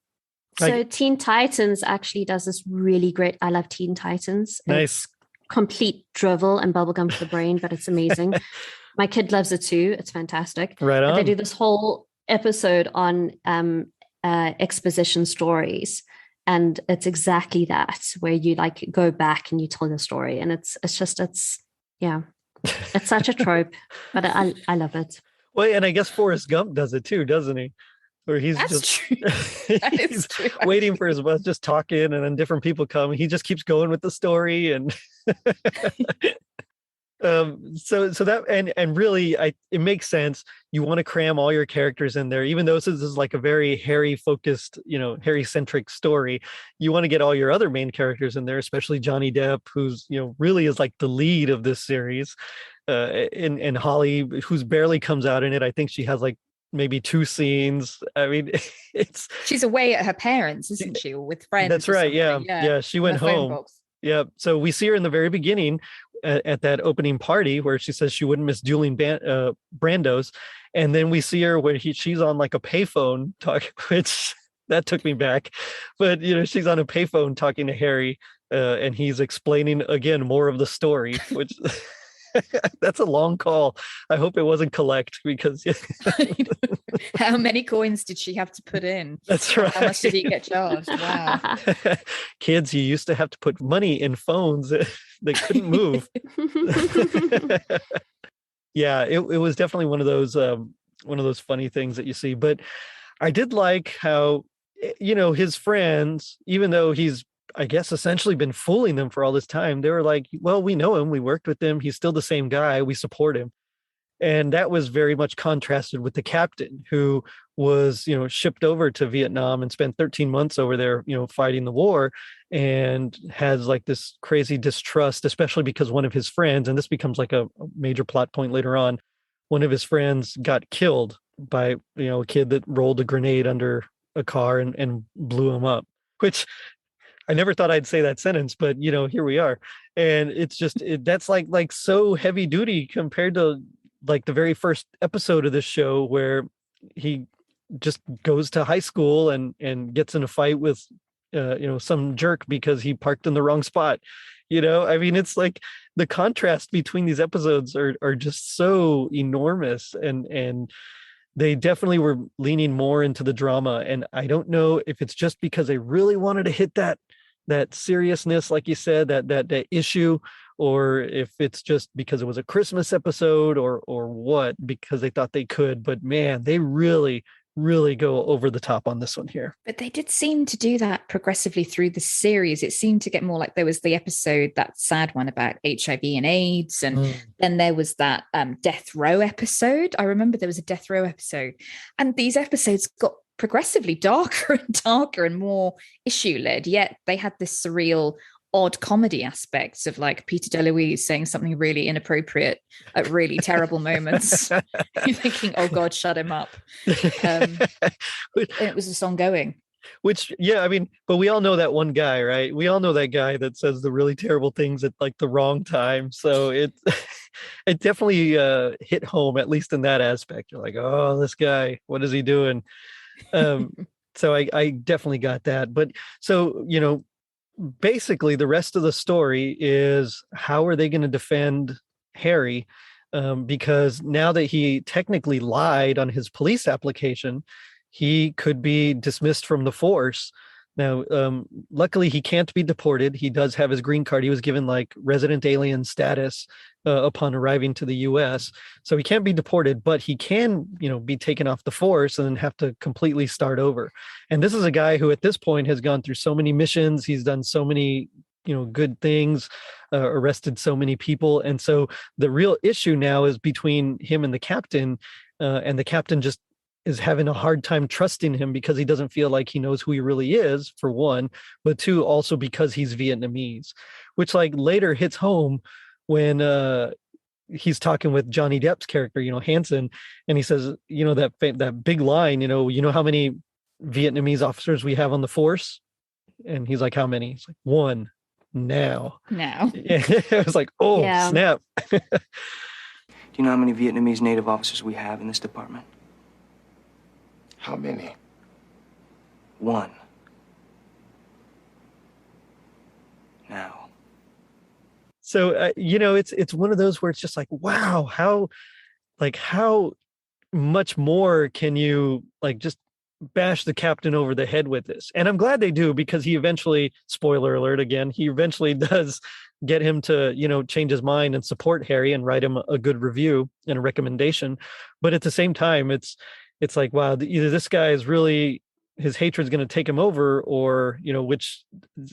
So Teen Titans actually does this really great. I love Teen Titans. Nice. It's complete drivel and bubblegum for the brain, but it's amazing. My kid loves it too. It's fantastic. Right on. But they do this whole episode on exposition stories. And it's exactly that, where you like go back and you tell the story. And it's it's such a trope, but I love it. Well, and I guess Forrest Gump does it too, doesn't he? Where he's he's true, waiting for his bus, just talking, and then different people come. He just keeps going with the story, and so that and really, it makes sense. You want to cram all your characters in there, even though this is like a very Harry focused, Harry centric story. You want to get all your other main characters in there, especially Johnny Depp, who's really is like the lead of this series, and Holly, who's barely comes out in it. I think she has like maybe 2 scenes. I mean, she's away at her parents, isn't she, or with friends? That's right. Yeah. She went home. Yeah. So we see her in the very beginning at that opening party where she says she wouldn't miss dueling Brandos. And then we see her where she's on like a payphone talk, which that took me back. But, she's on a payphone talking to Harry, and he's explaining again more of the story, which that's a long call. I hope it wasn't collect, because how many coins did she have to put in? That's right. How much did he get charged? Wow. Kids, you used to have to put money in phones that couldn't move. Yeah, it was definitely one of those funny things that you see. But I did like how his friends, even though he's, I guess, essentially been fooling them for all this time, they were like, well, we know him, we worked with him, he's still the same guy, we support him. And that was very much contrasted with the captain, who was, shipped over to Vietnam and spent 13 months over there, fighting the war, and has like this crazy distrust, especially because one of his friends, and this becomes like a major plot point later on, one of his friends got killed by, a kid that rolled a grenade under a car and blew him up, which I never thought I'd say that sentence, but here we are. And it's just, that's like so heavy duty compared to like the very first episode of this show, where he just goes to high school and gets in a fight with, some jerk because he parked in the wrong spot. I mean, it's like the contrast between these episodes are just so enormous, and they definitely were leaning more into the drama. And I don't know if it's just because they really wanted to hit that that seriousness, like you said, that issue, or if it's just because it was a Christmas episode or what, because they thought they could. But man, they really go over the top on this one here. But they did seem to do that progressively through the series. It seemed to get more like there was the episode, that sad one about HIV and AIDS. And then there was that death row episode. I remember there was a death row episode. And these episodes got progressively darker and darker and more issue led. Yet they had this surreal, odd comedy aspects of like Peter DeLuise saying something really inappropriate at really terrible moments. You're thinking, oh God, shut him up. And it was just ongoing. Which, yeah, I mean, but we all know that one guy, right? We all know that guy that says the really terrible things at like the wrong time. So it definitely hit home, at least in that aspect. You're like, oh, this guy, what is he doing? So I definitely got that. But so, basically the rest of the story is how are they going to defend Harry? Because now that he technically lied on his police application, he could be dismissed from the force. Now, luckily he can't be deported. He does have his green card. He was given like resident alien status upon arriving to the US. So he can't be deported, but he can, be taken off the force and then have to completely start over. And this is a guy who at this point has gone through so many missions. He's done so many, good things, arrested so many people. And so the real issue now is between him and the captain just is having a hard time trusting him because he doesn't feel like he knows who he really is, for one, but two, also because he's Vietnamese, which like later hits home when he's talking with Johnny Depp's character, Hansen, and he says, that big line, how many Vietnamese officers we have on the force? And he's like, how many? He's like, one now. It was like, oh, yeah. Snap. Do you know how many Vietnamese native officers we have in this department? How many? One. Now. So, it's one of those where it's just like, wow, how much more can you like just bash the captain over the head with this? And I'm glad they do, because he eventually, spoiler alert again, he eventually does get him to, change his mind and support Harry and write him a good review and a recommendation. But at the same time, it's like, wow, either this guy is really, his hatred is going to take him over, or, which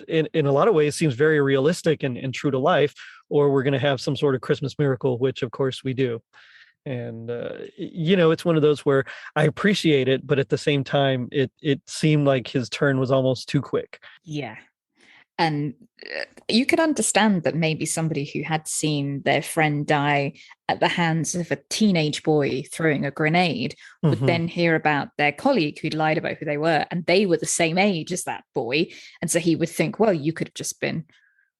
in a lot of ways seems very realistic and true to life, or we're going to have some sort of Christmas miracle, which of course we do. And, it's one of those where I appreciate it, but at the same time, it seemed like his turn was almost too quick. Yeah. And you could understand that maybe somebody who had seen their friend die at the hands of a teenage boy throwing a grenade would then hear about their colleague who'd lied about who they were, and they were the same age as that boy. And so he would think, well, you could have just been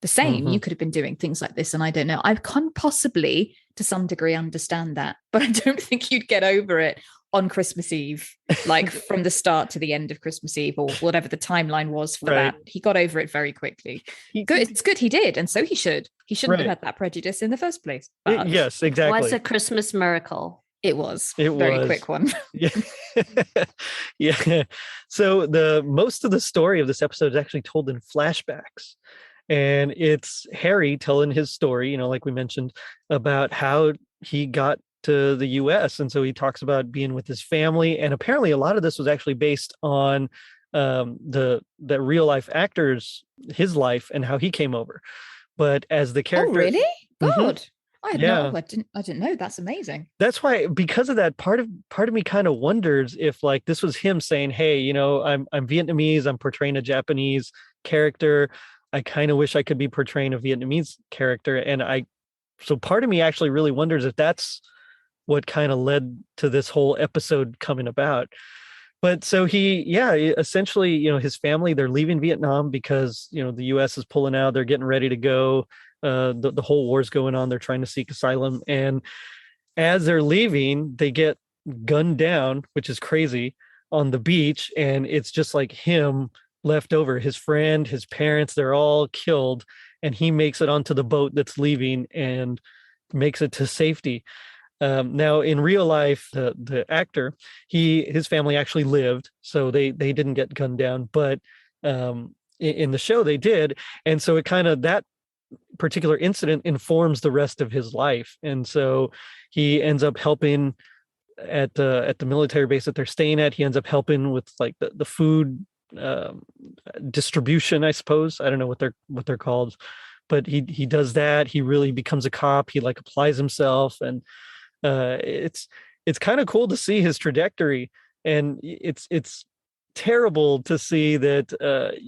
the same. You could have been doing things like this. And I don't know. I can possibly, to some degree, understand that, but I don't think you'd get over it on Christmas Eve, like from the start to the end of Christmas Eve, or whatever the timeline was for that. He got over it very quickly. It's good he did, and so he should. He shouldn't have had that prejudice in the first place. But yes, exactly. Was a Christmas miracle. It was a very quick one. Yeah. Yeah. So the most of the story of this episode is actually told in flashbacks. And it's Harry telling his story, like we mentioned, about how he got to the US. And so he talks about being with his family. And apparently a lot of this was actually based on the real life actors, his life and how he came over. But as the character. Oh, really? God. I didn't know. That's amazing. That's why, because of that, part of me kind of wonders if like this was him saying, hey, I'm Vietnamese, I'm portraying a Japanese character. I kind of wish I could be portraying a Vietnamese character. So part of me actually really wonders if that's what kind of led to this whole episode coming about. But so essentially, his family, they're leaving Vietnam because, the US is pulling out, they're getting ready to go. The whole war's going on. They're trying to seek asylum. And as they're leaving, they get gunned down, which is crazy, on the beach. And it's just like him left over. His friend, his parents, they're all killed. And he makes it onto the boat that's leaving and makes it to safety. Now, in real life, the actor, his family actually lived, so they didn't get gunned down. But in the show they did. And so it kind of, that particular incident informs the rest of his life. And so he ends up helping at the military base that they're staying at. He ends up helping with like the food distribution, I suppose. I don't know what they're called, but he does that. He really becomes a cop. He like applies himself, and it's kind of cool to see his trajectory. And it's terrible to see that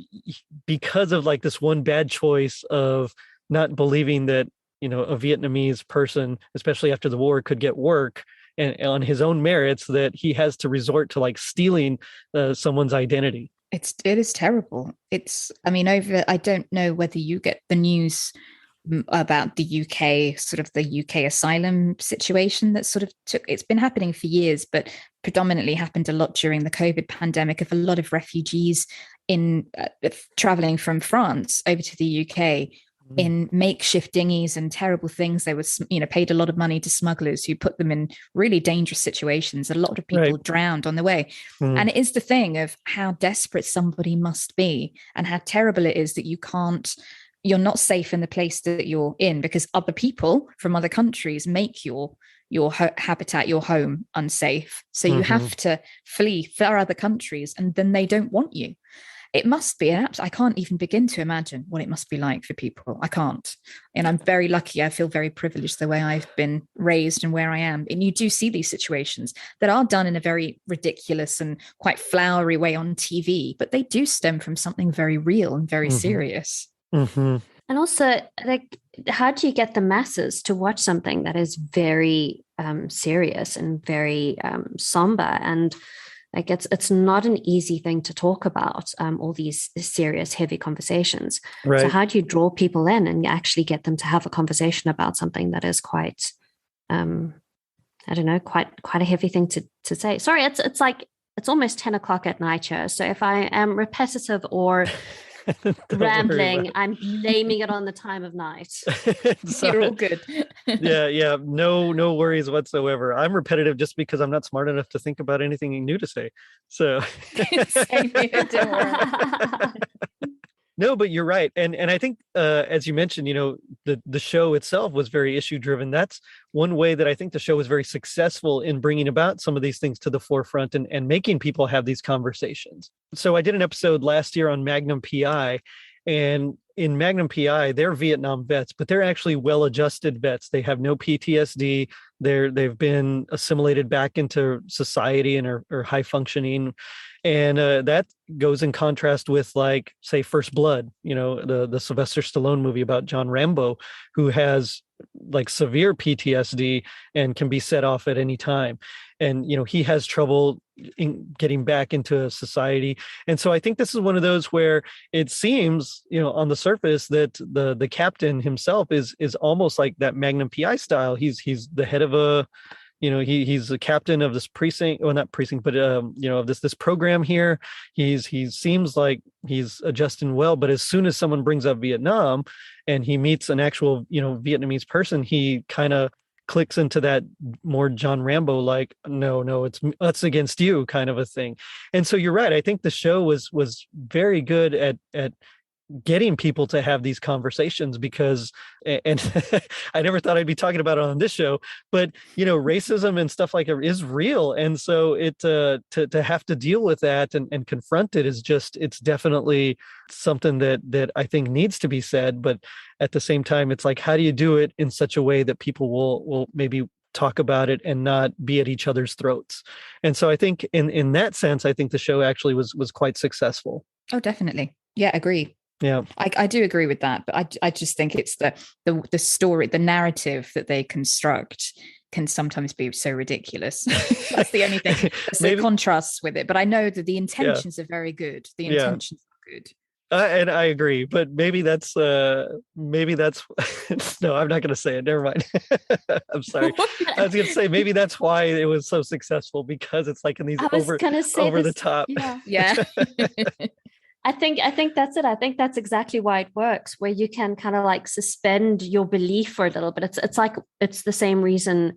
because of like this one bad choice of not believing that, you know, a Vietnamese person, especially after the war, could get work and on his own merits, that he has to resort to like stealing someone's identity. It is terrible. I don't know whether you get the news about the UK, sort of the UK asylum situation that sort of it's been happening for years, but predominantly happened a lot during the COVID pandemic, of a lot of refugees in traveling from France over to the UK in makeshift dinghies and terrible things. They were, paid a lot of money to smugglers who put them in really dangerous situations. A lot of people drowned on the way. And it is the thing of how desperate somebody must be, and how terrible it is that you're not safe in the place that you're in, because other people from other countries make your habitat, your home, unsafe. So you have to flee for other countries, and then they don't want you. It must be I can't even begin to imagine what it must be like for people. I can't. And I'm very lucky. I feel very privileged the way I've been raised and where I am. And you do see these situations that are done in a very ridiculous and quite flowery way on TV, but they do stem from something very real and very serious. And also, like, how do you get the masses to watch something that is very serious and very somber? And like, it's not an easy thing to talk about, all these serious, heavy conversations. Right. So how do you draw people in and actually get them to have a conversation about something that is quite, quite a heavy thing to say? Sorry, it's like, it's almost 10 o'clock at night here. So if I am repetitive or rambling, I'm blaming it on the time of night. You're all good. yeah, no worries whatsoever. I'm repetitive just because I'm not smart enough to think about anything new to say. So Same here, don't worry. No, but you're right. And I think, as you mentioned, the show itself was very issue driven. That's one way that I think the show was very successful in bringing about some of these things to the forefront and making people have these conversations. So I did an episode last year on Magnum PI, and in Magnum PI, they're Vietnam vets, but they're actually well-adjusted vets. They have no PTSD. They've been assimilated back into society and are high functioning. And that goes in contrast with, like, say, First Blood, the Sylvester Stallone movie about John Rambo, who has like severe PTSD and can be set off at any time. And, he has trouble in getting back into society. And so I think this is one of those where it seems, on the surface that the captain himself is almost like that Magnum PI style. He's the head of a, he's the captain of this precinct, well, not precinct, but of this program here. He seems like he's adjusting well, but as soon as someone brings up Vietnam and he meets an actual, Vietnamese person, he kind of clicks into that more John Rambo, like, no, it's us against you kind of a thing. And so you're right. I think the show was very good at getting people to have these conversations, because, and I never thought I'd be talking about it on this show, but racism and stuff like it is real. And so to have to deal with that and confront it is it's definitely something that I think needs to be said. But at the same time, it's like, how do you do it in such a way that people will maybe talk about it and not be at each other's throats? And so I think in that sense, I think the show actually was quite successful. Oh, definitely. Yeah, agree. Yeah, I do agree with that, but I just think it's the story, the narrative that they construct can sometimes be so ridiculous. That's the only thing. That's the contrast with it. But I know that the intentions are very good. The intentions are good. And I agree, but maybe that's no, I'm not going to say it. Never mind. I'm sorry. I was going to say maybe that's why it was so successful, because it's like in these over the top. Yeah. I think that's it. I think that's exactly why it works, where you can kind of like suspend your belief for a little bit. It's the same reason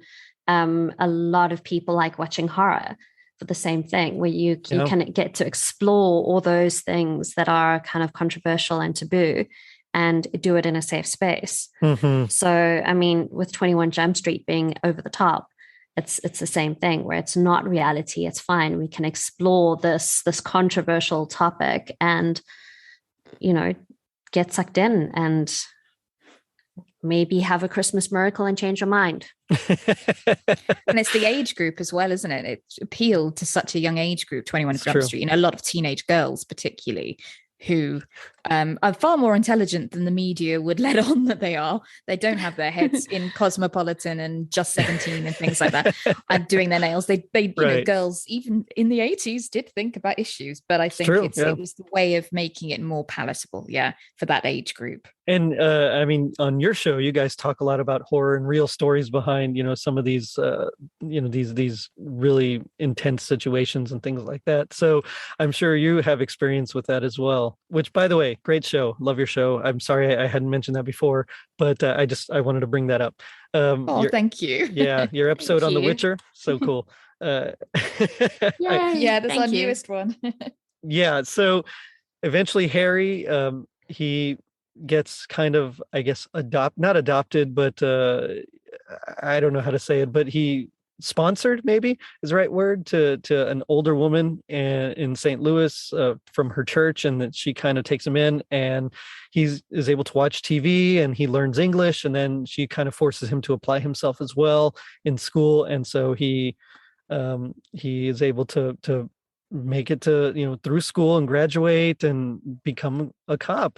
a lot of people like watching horror. for the same thing, where you kind of get to explore all those things that are kind of controversial and taboo and do it in a safe space. Mm-hmm. So, I mean, with 21 Jump Street being over the top, it's the same thing where it's not reality. It's fine. We can explore this controversial topic and, get sucked in and maybe have a Christmas miracle and change your mind. And it's the age group as well, isn't it? It appealed to such a young age group, 21 Jump Street, a lot of teenage girls particularly, who are far more intelligent than the media would let on that they are. They don't have their heads in Cosmopolitan and Just 17 and things like that, and doing their nails. They girls even in the 80s did think about issues, but I think it was the way of making it more palatable, for that age group. And I mean, on your show, you guys talk a lot about horror and real stories behind, some of these, these really intense situations and things like that. So I'm sure you have experience with that as well, which, by the way, great show. Love your show. I'm sorry I hadn't mentioned that before, but I wanted to bring that up. Thank you. Yeah, your episode on The Witcher. So cool. That's our newest one. Yeah. So eventually Harry, he gets kind of, I guess, not adopted, but I don't know how to say it, but he sponsored, maybe is the right word, to an older woman in St. Louis from her church, and that she kind of takes him in, and he is able to watch TV and he learns English, and then she kind of forces him to apply himself as well in school, and so he is able to make it to through school and graduate and become a cop.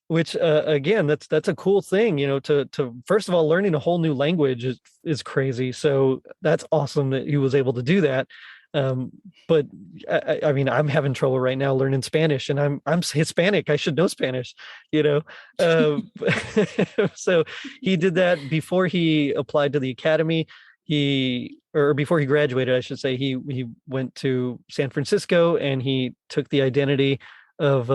Which again, that's a cool thing, to first of all, learning a whole new language is crazy. So that's awesome that he was able to do that. But I mean, I'm having trouble right now learning Spanish, and I'm Hispanic. I should know Spanish, So he did that before he applied to the academy. Before he graduated, I should say, he went to San Francisco and he took the identity of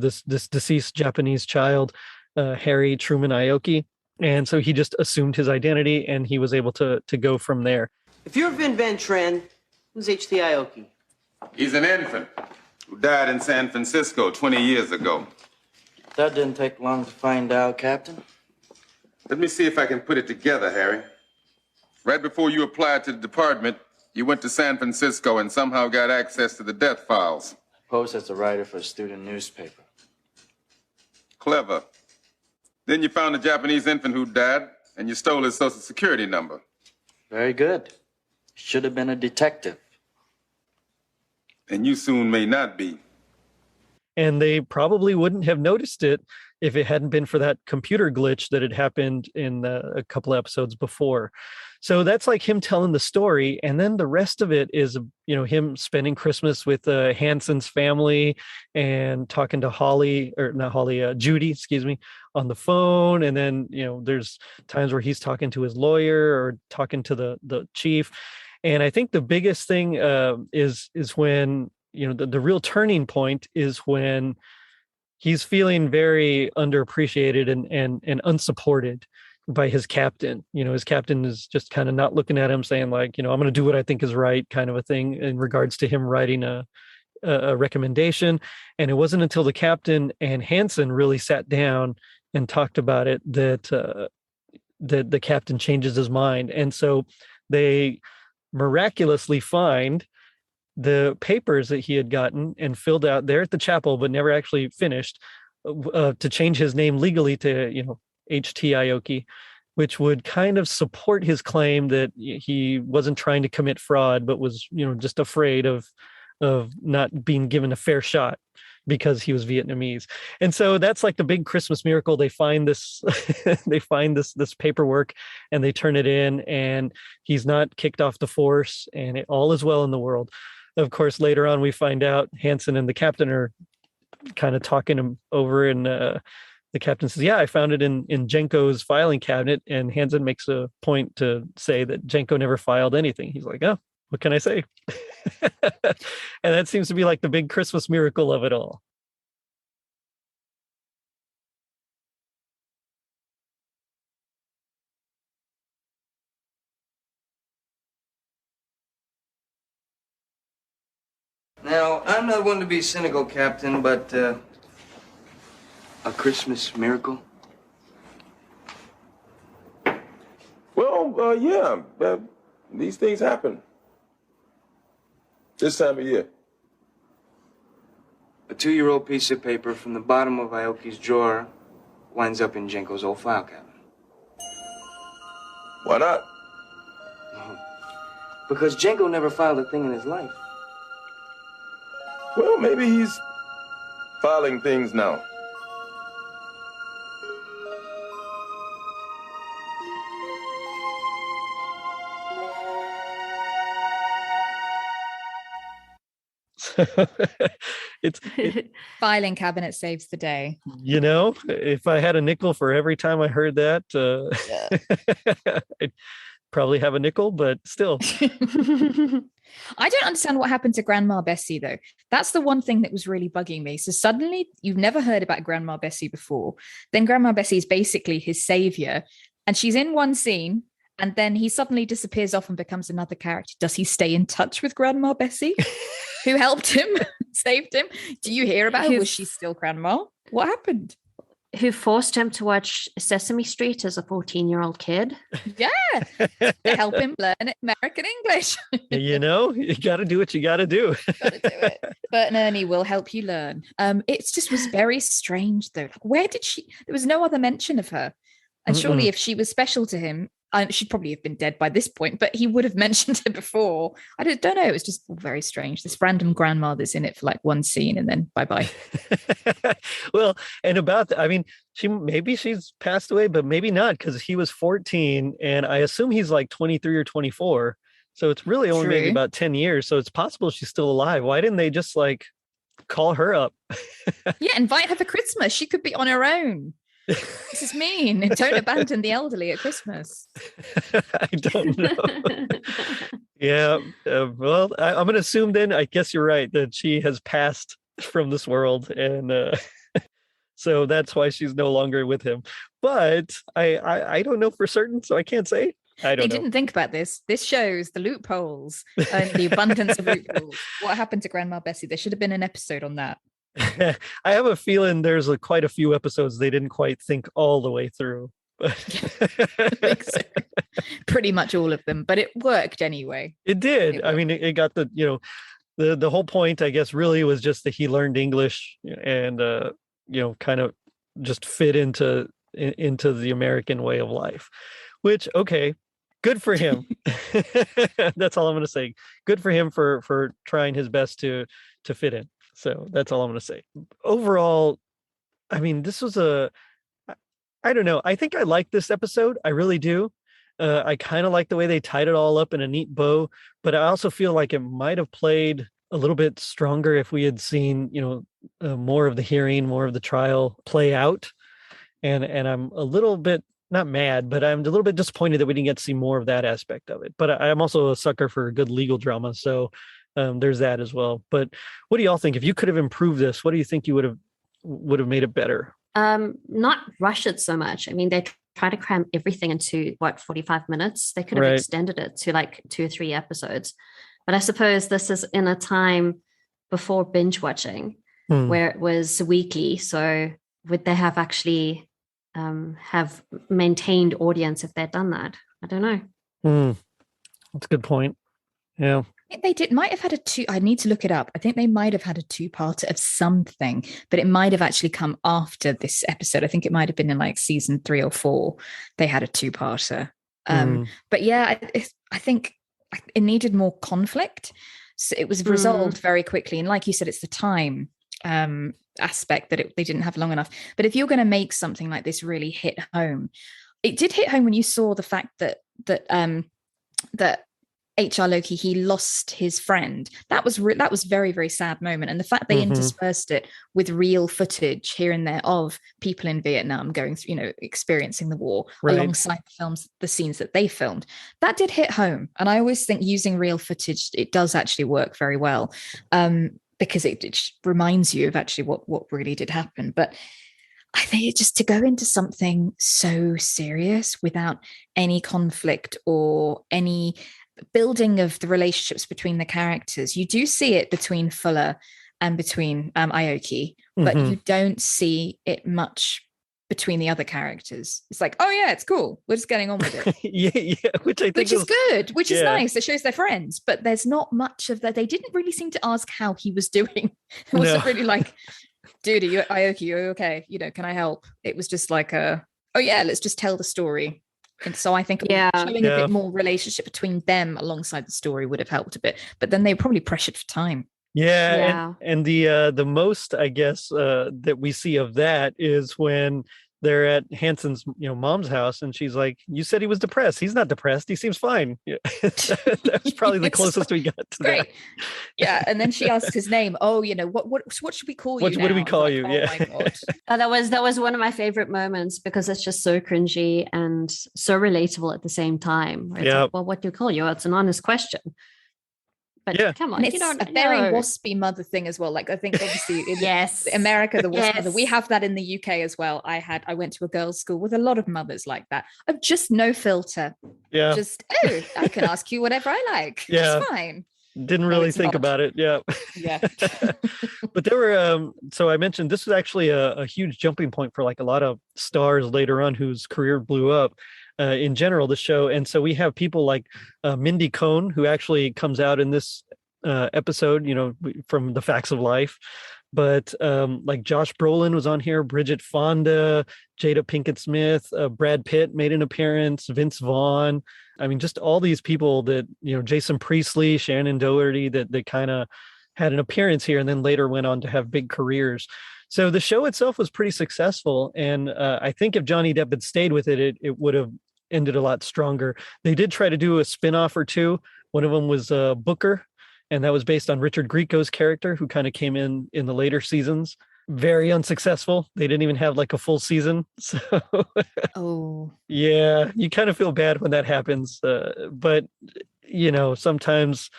this deceased Japanese child, Harry Truman Ioki. And so he just assumed his identity and he was able to go from there. If you're Vin Van Tran, who's H.T. Ioki? He's an infant who died in San Francisco 20 years ago. That didn't take long to find out, Captain. Let me see if I can put it together, Harry. Right before you applied to the department, you went to San Francisco and somehow got access to the death files. Posed as a writer for a student newspaper. Clever. Then you found a Japanese infant who died, and you stole his social security number. Very good. Should have been a detective. And you soon may not be. And they probably wouldn't have noticed it if it hadn't been for that computer glitch that had happened in a couple of episodes before. So that's like him telling the story. And then the rest of it is, him spending Christmas with Hanson's family and talking to Judy, on the phone. And then, there's times where he's talking to his lawyer or talking to the chief. And I think the biggest thing is when, the real turning point is when he's feeling very underappreciated and unsupported by his captain. His captain is just kind of not looking at him, saying like, I'm going to do what I think is right, kind of a thing, in regards to him writing a recommendation. And it wasn't until the captain and Hanson really sat down and talked about it that the captain changes his mind. And so they miraculously find the papers that he had gotten and filled out there at the chapel, but never actually finished, to change his name legally to, H.T. Ioki, which would kind of support his claim that he wasn't trying to commit fraud, but was, just afraid of not being given a fair shot because he was Vietnamese. And so that's like the big Christmas miracle. They find this, this paperwork and they turn it in, and he's not kicked off the force, and all is well in the world. Of course, later on, we find out Hanson and the captain are kind of talking him over, and the captain says, I found it in Jenko's filing cabinet. And Hanson makes a point to say that Jenko never filed anything. He's like, oh, what can I say? And that seems to be like the big Christmas miracle of it all. Now, I'm not one to be cynical, Captain, but a Christmas miracle? Well, yeah, these things happen this time of year. A 2-year-old piece of paper from the bottom of Ioki's drawer winds up in Jenko's old file cabinet. Why not? Because Jenko never filed a thing in his life. Well, maybe he's filing things now. it's Filing cabinet saves the day. If I had a nickel for every time I heard that, I'd probably have a nickel, but still. I don't understand what happened to Grandma Bessie, though. That's the one thing that was really bugging me. So suddenly you've never heard about Grandma Bessie before. Then Grandma Bessie is basically his savior, and she's in one scene, and then he suddenly disappears off and becomes another character. Does he stay in touch with Grandma Bessie, who helped him, saved him? Do you hear about her? Was she still Grandma? What happened? Who forced him to watch Sesame Street as a 14-year-old kid. Yeah, to help him learn American English. You got to do what you got to do. Gotta do it. Bert and Ernie will help you learn. It just was very strange, though. Where did she? There was no other mention of her. And surely if she was special to him, she'd probably have been dead by this point, but he would have mentioned her before. I don't know. It was just very strange. This random grandma that's in it for like one scene and then bye-bye. Well, and about that, I mean, she's passed away, but maybe not, because he was 14 and I assume he's like 23 or 24. So it's really only maybe about 10 years. So it's possible she's still alive. Why didn't they just like call her up? Yeah, invite her for Christmas. She could be on her own. This is mean. Don't abandon the elderly at Christmas. I don't know. Yeah. Well, I'm going to assume then, I guess you're right, that she has passed from this world. And so that's why she's no longer with him. But I don't know for certain, so I can't say. I don't know. They didn't think about this. This shows the loopholes and the abundance of loopholes. What happened to Grandma Bessie? There should have been an episode on that. I have a feeling there's quite a few episodes they didn't quite think all the way through. Pretty much all of them, but it worked anyway. It did. I mean, it got the whole point, I guess, really was just that he learned English and kind of just fit into the American way of life, which, okay, good for him. That's all I'm going to say. Good for him for trying his best to fit in. So that's all I'm going to say. Overall, I mean, this was I don't know. I think I like this episode. I really do. I kind of like the way they tied it all up in a neat bow, but I also feel like it might have played a little bit stronger if we had seen, more of the hearing, more of the trial play out. And I'm a little bit, not mad, but I'm a little bit disappointed that we didn't get to see more of that aspect of it. But I'm also a sucker for good legal drama. So there's that as well. But what do y'all think? If you could have improved this, what do you think you would have made it better? Not rush it so much. I mean, they try to cram everything into 45 minutes. They could have extended it to like 2 or 3 episodes. But I suppose this is in a time before binge watching where it was weekly. So would they have actually have maintained audience if they'd done that? I don't know. That's a good point. Yeah. They might have had I need to look it up. I think they might have had a 2-parter of something, but it might have actually come after this episode. I think it might have been in like season 3 or 4. They had a 2-parter. But yeah, I think it needed more conflict. So it was resolved very quickly. And like you said, it's the time aspect that they didn't have long enough. But if you're going to make something like this really hit home, it did hit home when you saw the fact that H.R. Loki, he lost his friend. That was very, very sad moment. And the fact they interspersed it with real footage here and there of people in Vietnam going through, experiencing the war alongside the scenes that they filmed, that did hit home. And I always think using real footage, it does actually work very well because it reminds you of actually what really did happen. But I think it's just to go into something so serious without any conflict or any building of the relationships between the characters. You do see it between Fuller and between Ioki, but you don't see it much between the other characters. It's like, oh yeah, it's cool. We're just getting on with it. yeah, which I think is good, which is nice. It shows they're friends, but there's not much of that. They didn't really seem to ask how he was doing. It wasn't really like, dude, Ioki, are you okay? You know, can I help? It was just like oh yeah, let's just tell the story. And so I think showing a bit more relationship between them alongside the story would have helped a bit. But then they were probably pressured for time. Yeah. And the most, I guess, that we see of that is when they're at Hanson's, mom's house, and she's like, "You said he was depressed. He's not depressed. He seems fine." Yeah. That was probably the closest we got to that. Yeah, and then she asks his name. Oh, what should we call you? What do we call you? Oh my God. That was one of my favorite moments because it's just so cringy and so relatable at the same time. It's like, well, what do you call you? It's an honest question. But come on, and it's a very waspy mother thing as well. Like I think obviously in America, the wasp mother, we have that in the UK as well. I went to a girls' school with a lot of mothers like that. Of just no filter. Yeah. Just, I can ask you whatever I like. Yeah. It's fine. Didn't really think about it. Yeah. Yeah. But there were, so I mentioned this was actually a huge jumping point for like a lot of stars later on whose career blew up. In general, the show. And so we have people like Mindy Cohn, who actually comes out in this episode, from The Facts of Life. But like Josh Brolin was on here, Bridget Fonda, Jada Pinkett Smith, Brad Pitt made an appearance, Vince Vaughn. I mean, just all these people that, Jason Priestley, Shannon Doherty, that kind of had an appearance here and then later went on to have big careers. So the show itself was pretty successful. And I think if Johnny Depp had stayed with it, it would have ended a lot stronger. They did try to do a spinoff or two. One of them was Booker, and that was based on Richard Grieco's character, who kind of came in the later seasons. Very unsuccessful. They didn't even have like a full season. So, yeah, you kind of feel bad when that happens. But, sometimes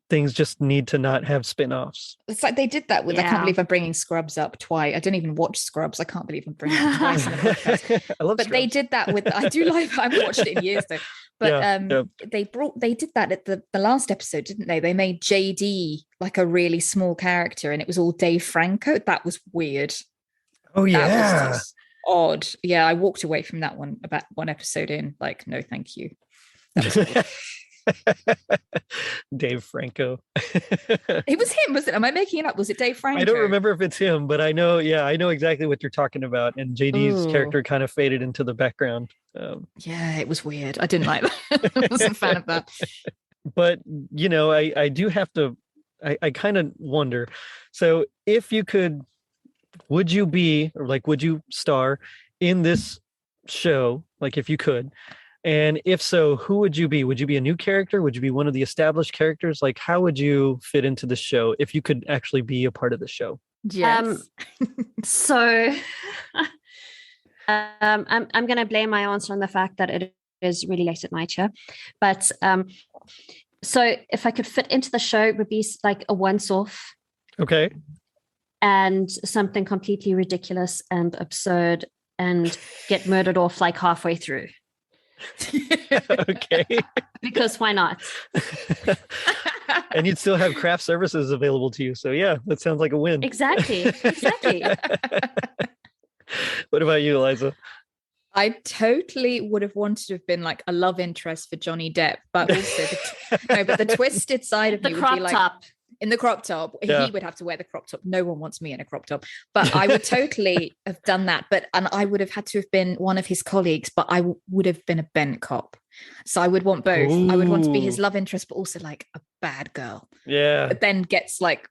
things just need to not have spin-offs. It's like they did that with, I can't believe I'm bringing Scrubs up twice. I didn't even watch Scrubs. I can't believe I'm bringing it up twice in a podcast. I love but Scrubs. They did that with, I do like, I haven't watched it in years though. But they did that at the last episode, didn't they? They made JD like a really small character and it was all Dave Franco. That was weird. Oh yeah. That was just odd. Yeah, I walked away from that one about one episode in, like, no, thank you. That was weird. Dave Franco. It was him, was it? Am I making it up? Was it Dave Franco? I don't remember if it's him, but I know exactly what you're talking about. And JD's character kind of faded into the background. Yeah, it was weird. I didn't like that. I wasn't a fan of that. But, I do have to, I kind of wonder. So if you could, would you star in this show? Like if you could, and if so, who would you be? Would you be a new character? Would you be one of the established characters? Like, how would you fit into the show if you could actually be a part of the show? Yes. So I'm going to blame my answer on the fact that it is really late at night here. But so if I could fit into the show, it would be like a once-off. Okay. And something completely ridiculous and absurd and get murdered off like halfway through. Okay. Because why not? And you'd still have craft services available to you. So yeah, that sounds like a win. Exactly. What about you, Eliza? I totally would have wanted to have been like a love interest for Johnny Depp, but also the twisted side of me would be like top. In the crop top, he would have to wear the crop top. No one wants me in a crop top, but I would totally have done that. And I would have had to have been one of his colleagues, but I would have been a bent cop. So I would want both. Ooh. I would want to be his love interest, but also like a bad girl. Yeah. But then gets like,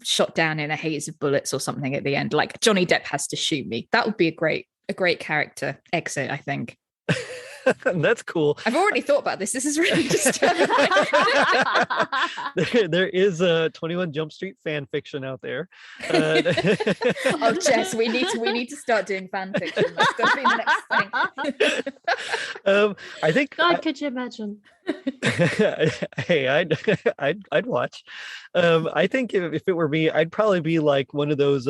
shot down in a haze of bullets or something at the end. Like Johnny Depp has to shoot me. That would be a great character exit, I think. That's cool. I've already thought about this. This is really disturbing. There is a 21 Jump Street fan fiction out there. Oh, Jess, we need to start doing fan fiction. That's going to be the next thing. I think. God, could you imagine? Hey, I'd watch. I think if it were me, I'd probably be like one of those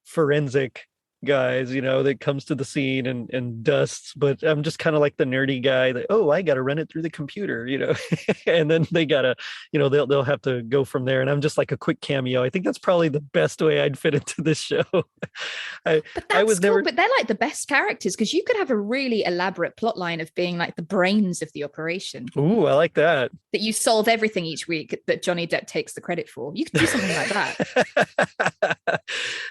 forensic guys, that comes to the scene and dusts, but I'm just kind of like the nerdy guy that, oh, I got to run it through the computer, and then they got to, they'll have to go from there. And I'm just like a quick cameo. I think that's probably the best way I'd fit into this show. But they're like the best characters because you could have a really elaborate plot line of being like the brains of the operation. Ooh, I like that. That you solve everything each week that Johnny Depp takes the credit for. You could do something like that.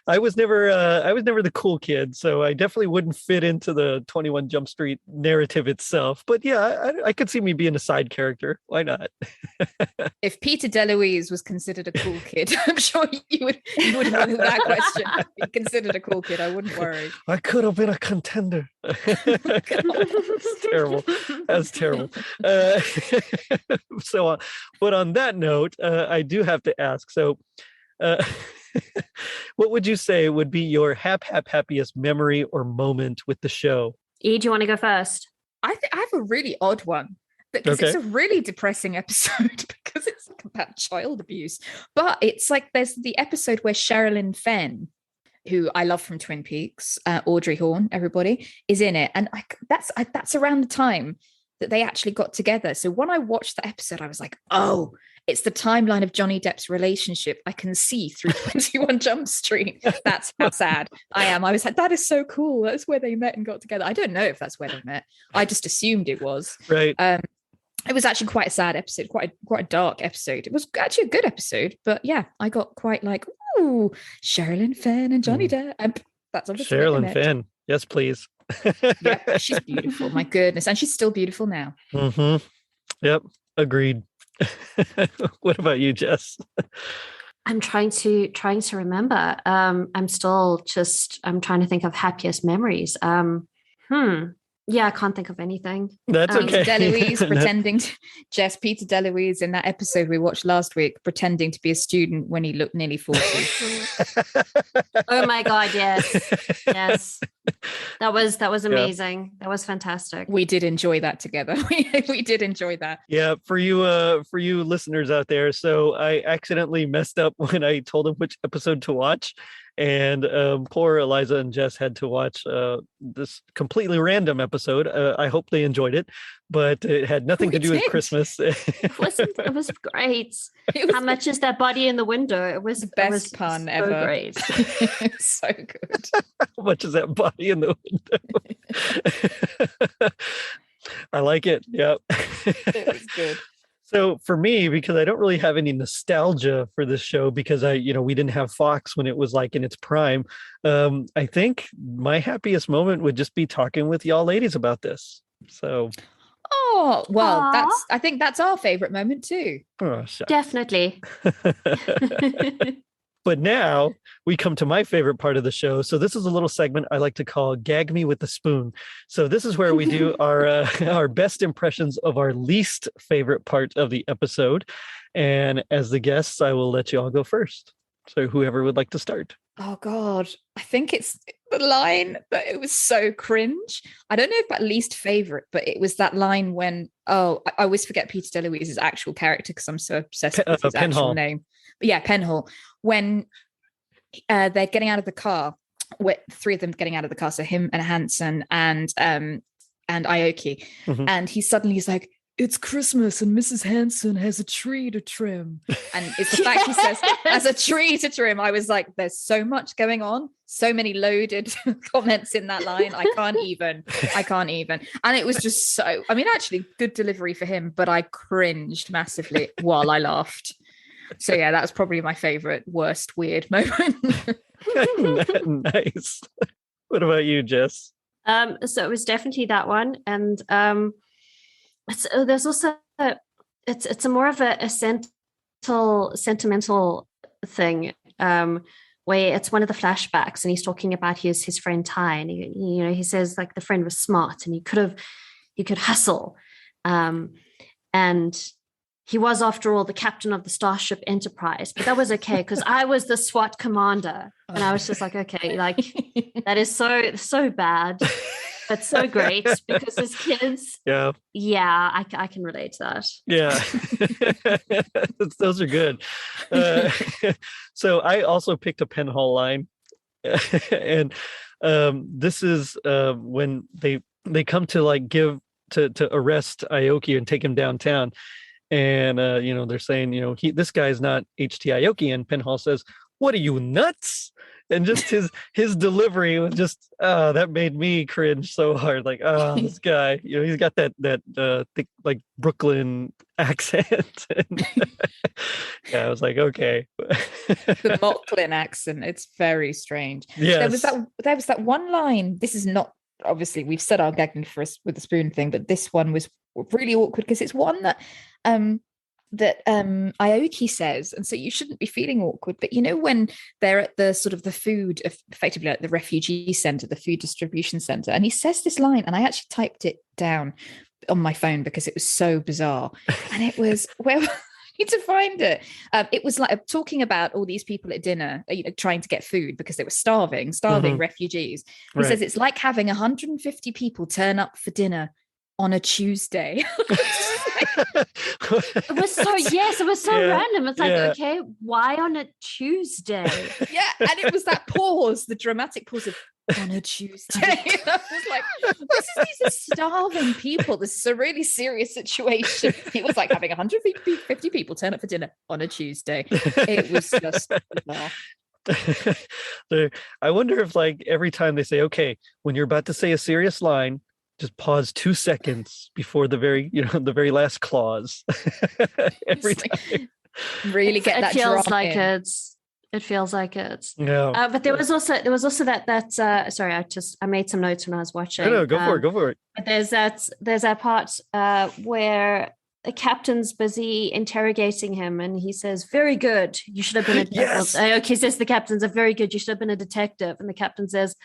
I was never the cool kid, so I definitely wouldn't fit into the 21 Jump Street narrative itself. But yeah, I could see me being a side character. Why not? If Peter DeLuise was considered a cool kid, I'm sure you would know that question. Be considered a cool kid, I wouldn't worry. I could have been a contender. That's terrible. That's terrible. But on that note, I do have to ask. So, what would you say would be your happiest memory or moment with the show? E, do you want to go first? I have a really odd one because it's a really depressing episode because it's like about child abuse. But it's like there's the episode where Sherilyn Fenn, who I love from Twin Peaks, Audrey Horne, everybody, is in it. And that's around the time that they actually got together. So when I watched the episode, I was like, oh, it's the timeline of Johnny Depp's relationship I can see through 21 Jump Street. That's how sad I am. I was like, that is so cool. That's where they met and got together. I don't know if that's where they met. I just assumed it was. Right. It was actually quite a sad episode, quite a dark episode. It was actually a good episode, but yeah, I got quite like, ooh, Sherilyn Fenn and Johnny Depp. That's obviously Sherilyn Fenn. Yes, please. Yeah, she's beautiful. My goodness, and she's still beautiful now. Mm-hmm. Yep, agreed. What about you, Jess? I'm trying to remember. I'm trying to think of happiest memories. Yeah, I can't think of anything. That's okay. Peter DeLuise pretending Peter DeLuise in that episode we watched last week, pretending to be a student when he looked nearly 40. Oh my God, yes. That was amazing. Yeah. That was fantastic. We did enjoy that together. We did enjoy that. Yeah, for you listeners out there. So I accidentally messed up when I told him which episode to watch. And poor Eliza and Jess had to watch this completely random episode. I hope they enjoyed it, but it had nothing to do with Christmas. It was great. How much is that body in the window? It was the best pun ever. Great. So good. How much is that body in the window? I like it. Yep. It was good. So for me, because I don't really have any nostalgia for this show because we didn't have Fox when it was like in its prime. I think my happiest moment would just be talking with y'all ladies about this. So. Oh, well, I think that's our favorite moment too. Oh, definitely. But now we come to my favorite part of the show. So this is a little segment I like to call Gag Me with the Spoon. So this is where we do our best impressions of our least favorite part of the episode. And as the guests, I will let you all go first. So whoever would like to start. Oh, God. I think it's the line, but it was so cringe. I don't know about least favorite, but it was that line when, I always forget Peter DeLuise's actual character because I'm so obsessed with his actual name. But yeah, Penhall. When they're getting out of the car, three of them getting out of the car, so him and Hanson and Ioki, and he's like, it's Christmas and Mrs. Hanson has a tree to trim. And it's the fact he says, has a tree to trim. I was like, there's so much going on, so many loaded comments in that line. I can't even. And it was just so, actually good delivery for him, but I cringed massively while I laughed. So yeah, that was probably my favorite, worst, weird moment. Nice. What about you, Jess? So it was definitely that one. And there's also it's a more of a sentimental thing where it's one of the flashbacks and he's talking about his friend Ty, and he says like the friend was smart and he could hustle, and he was after all the captain of the Starship Enterprise, but that was okay because I was the SWAT commander, and I was just like, okay, like that is so bad. That's so great because as kids, I can relate to that. Yeah, those are good. So I also picked a Penhall line, and This is when they come to like give to arrest Ioki and take him downtown. And they're saying, this guy's not HT Ioki, and Penhall says, "What are you, nuts?" And just his delivery was just that made me cringe so hard. Like, this guy, he's got that thick, like Brooklyn accent. And, yeah, I was like, okay. The Brooklyn accent, it's very strange. Yes. There was that one line. This is not, obviously we've said our gagging for us with the spoon thing, but this one was really awkward because it's one that Ioki says, and so you shouldn't be feeling awkward, but when they're at the sort of the food, effectively like the refugee center, the food distribution center, and he says this line, and I actually typed it down on my phone because it was so bizarre, and it was where I need to find it. It was like talking about all these people at dinner, trying to get food because they were starving refugees. He says it's like having 150 people turn up for dinner on a Tuesday. It was so random. It's like, okay, why on a Tuesday? Yeah, and it was that pause, the dramatic pause of on a Tuesday. I was like, these are starving people. This is a really serious situation. It was like having 150 people turn up for dinner on a Tuesday. It was just bizarre. I wonder if like every time they say, okay, when you're about to say a serious line, just pause 2 seconds before the very last clause. Every time. Really get that. It feels like it. Yeah. But there was also that sorry, I made some notes when I was watching. No, go for it. But there's that part where the captain's busy interrogating him, and he says, "Very good. You should have been a Yes. Ioki says the captain's a very good. You should have been a detective." And the captain says,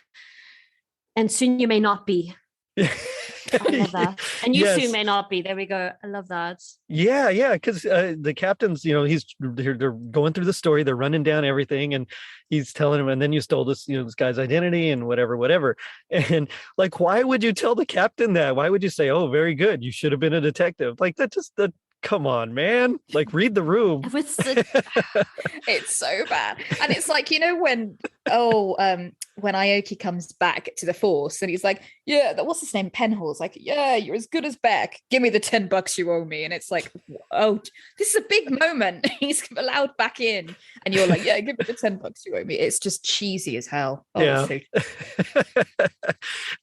"And soon you may not be." I love that. And you soon may not be. There we go. I love that. Yeah, because the captain's, they're going through the story, they're running down everything, and he's telling him, and then you stole this, this guy's identity and whatever. And like, why would you tell the captain that? Why would you say, "Oh, very good, you should have been a detective"? Like that come on, man. Like, read the room. It's so bad. And it's like, when Ioki comes back to the force and he's like, yeah, what's his name? Penhall's like, yeah, you're as good as Beck. Give me the $10 you owe me. And it's like, oh, this is a big moment. He's allowed back in. And you're like, yeah, give me the $10 you owe me. It's just cheesy as hell. Oh, yeah.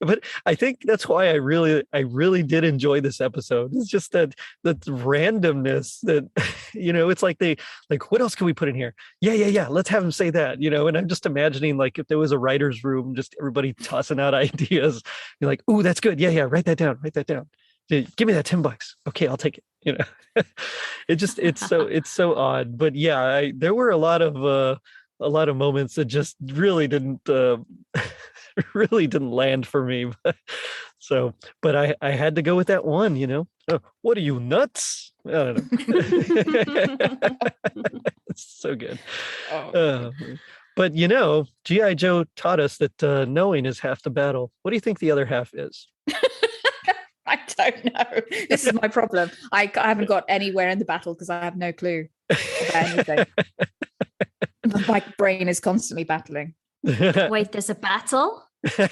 But I think that's why I really did enjoy this episode. It's just that randomness that, it's like what else can we put in here? Yeah. Let's have him say that, and I'm just imagining like if there was a writer's room, just everybody tossing out ideas. You're like, "Ooh, that's good. Yeah. Write that down. Give me that $10. Okay, I'll take it." It's so odd. But yeah, there were a lot of moments that just really didn't land for me. But I had to go with that one. What are you, nuts? I don't know. It's so good. But G.I. Joe taught us that knowing is half the battle. What do you think the other half is? I don't know. This is my problem. I haven't got anywhere in the battle because I have no clue about anything. My brain is constantly battling. Wait, there's a battle? I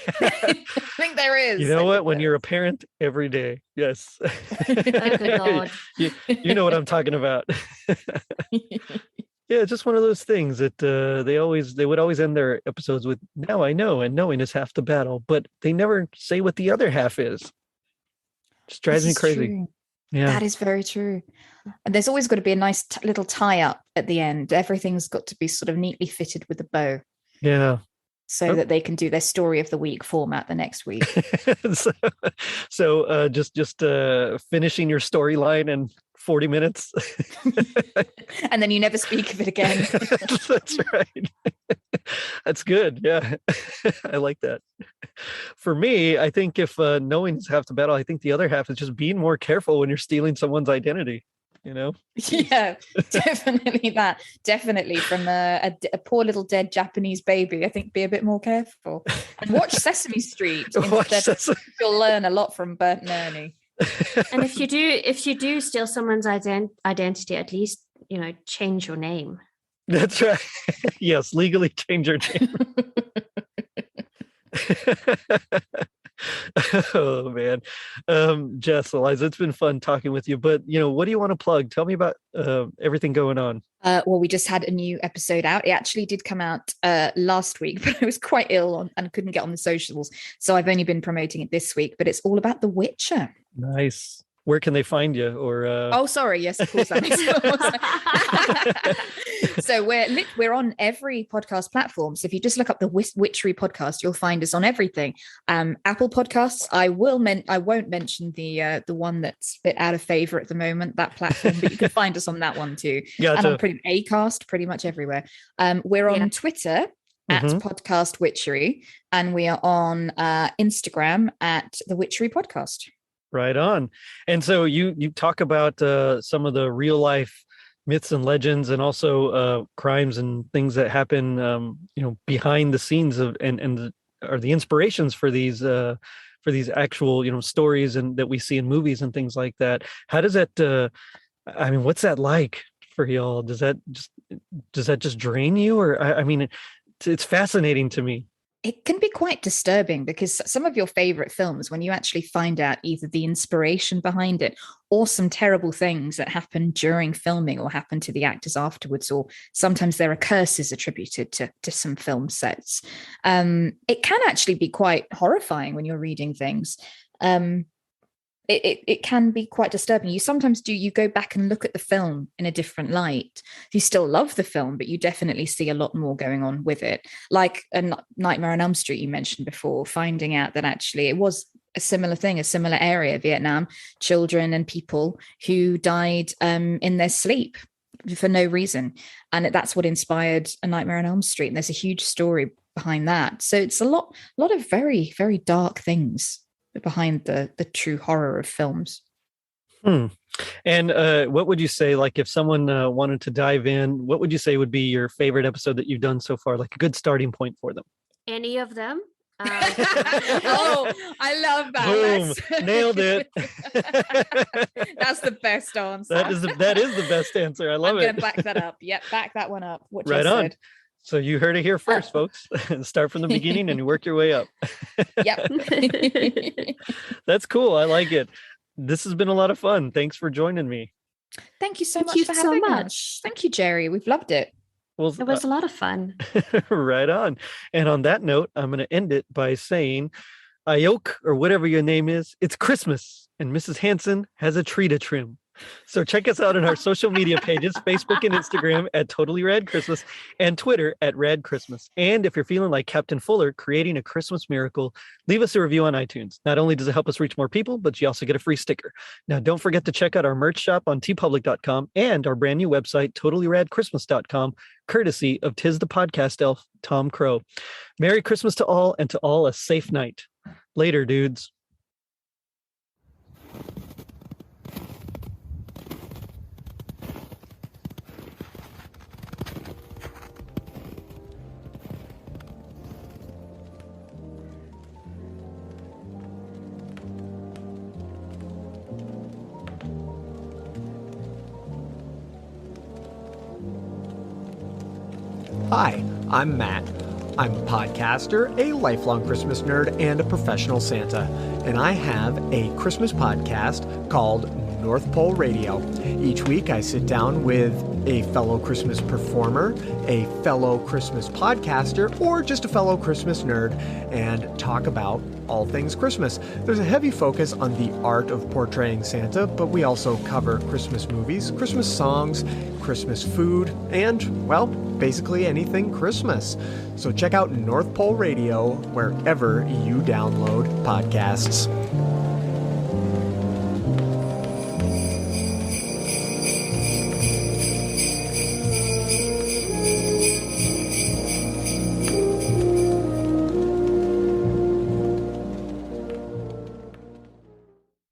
think there is. You know what? When you're a parent every day. Yes. Oh, good Lord. You know what I'm talking about. Yeah, it's just one of those things that they would always end their episodes with, "Now I know," and knowing is half the battle, but they never say what the other half is. Just drives me crazy. True. Yeah, that is very true. And there's always got to be a nice little tie up at the end. Everything's got to be sort of neatly fitted with a bow. Yeah. So that they can do their story of the week format the next week. so just finishing your storyline in 40 minutes. And then you never speak of it again. That's right. That's good. Yeah. I like that. For me, I think if knowing is half the battle, I think the other half is just being more careful when you're stealing someone's identity. Yeah, definitely that. Definitely from a poor little dead Japanese baby. I think be a bit more careful and watch Sesame Street. You'll learn a lot from Bert and Ernie. And if you do steal someone's identity, at least change your name. That's right. Yes, legally change your name. Oh man. Jess, Eliza, it's been fun talking with you, but what do you want to plug? Tell me about everything going on. Well, we just had a new episode out. It actually did come out last week, but I was quite ill and couldn't get on the socials, so I've only been promoting it this week. But it's all about The Witcher. Nice. Where can they find you? Or Oh, sorry. Yes, of course. That makes So we're on every podcast platform. So if you just look up the Witchery Podcast, you'll find us on everything. Apple Podcasts. I won't mention the one that's a bit out of favor at the moment, that platform, but you can find us on that one too. Gotcha. And on Acast, pretty much everywhere. We're on Twitter at Podcast Witchery, and we are on Instagram at the Witchery Podcast. Right on. And so you talk about some of the real life myths and legends, and also crimes and things that happen, behind the scenes of are the inspirations for these actual stories and that we see in movies and things like that. How does that? What's that like for y'all? Does that just drain you, or it's fascinating to me. It can be quite disturbing, because some of your favorite films, when you actually find out either the inspiration behind it or some terrible things that happen during filming or happen to the actors afterwards, or sometimes there are curses attributed to some film sets, it can actually be quite horrifying when you're reading things. It can be quite disturbing. You go back and look at the film in a different light. You still love the film, but you definitely see a lot more going on with it. Like a Nightmare on Elm Street you mentioned before, finding out that actually it was a similar thing, a similar area, Vietnam, children and people who died in their sleep for no reason. And that's what inspired A Nightmare on Elm Street. And there's a huge story behind that. So it's a lot of very, very dark things behind the true horror of films. And what would you say, like if someone wanted to dive in, what would you say would be your favorite episode that you've done so far, like a good starting point for them? Any of them. Oh, I love that. Boom. Nailed it. That's the best answer. That is the best answer. I love it. I'm gonna back that up. Yep, back that one up. What right you on. said. So you heard it here first, folks. Start from the beginning and you work your way up. Yep. That's cool. I like it. This has been a lot of fun. Thanks for joining me. Thank you so much for having us. Thank you, Jerry. We've loved it. Well, it was a lot of fun. Right on. And on that note, I'm going to end it by saying, Ioki, or whatever your name is, it's Christmas and Mrs. Hanson has a tree to trim. So check us out on our social media pages, Facebook and Instagram at Totally Rad Christmas, and Twitter at Rad Christmas. And if you're feeling like Captain Fuller creating a Christmas miracle, leave us a review on iTunes. Not only does it help us reach more people, but you also get a free sticker. Now, don't forget to check out our merch shop on tpublic.com and our brand new website, totallyradchristmas.com, courtesy of Tis the Podcast Elf, Tom Crow. Merry Christmas to all, and to all a safe night. Later, dudes. Hi, I'm Matt. I'm a podcaster, a lifelong Christmas nerd, and a professional Santa. And I have a Christmas podcast called North Pole Radio. Each week I sit down with a fellow Christmas performer, a fellow Christmas podcaster, or just a fellow Christmas nerd, and talk about all things Christmas. There's a heavy focus on the art of portraying Santa, but we also cover Christmas movies, Christmas songs, Christmas food, and, well, basically anything Christmas. So check out North Pole Radio wherever you download podcasts.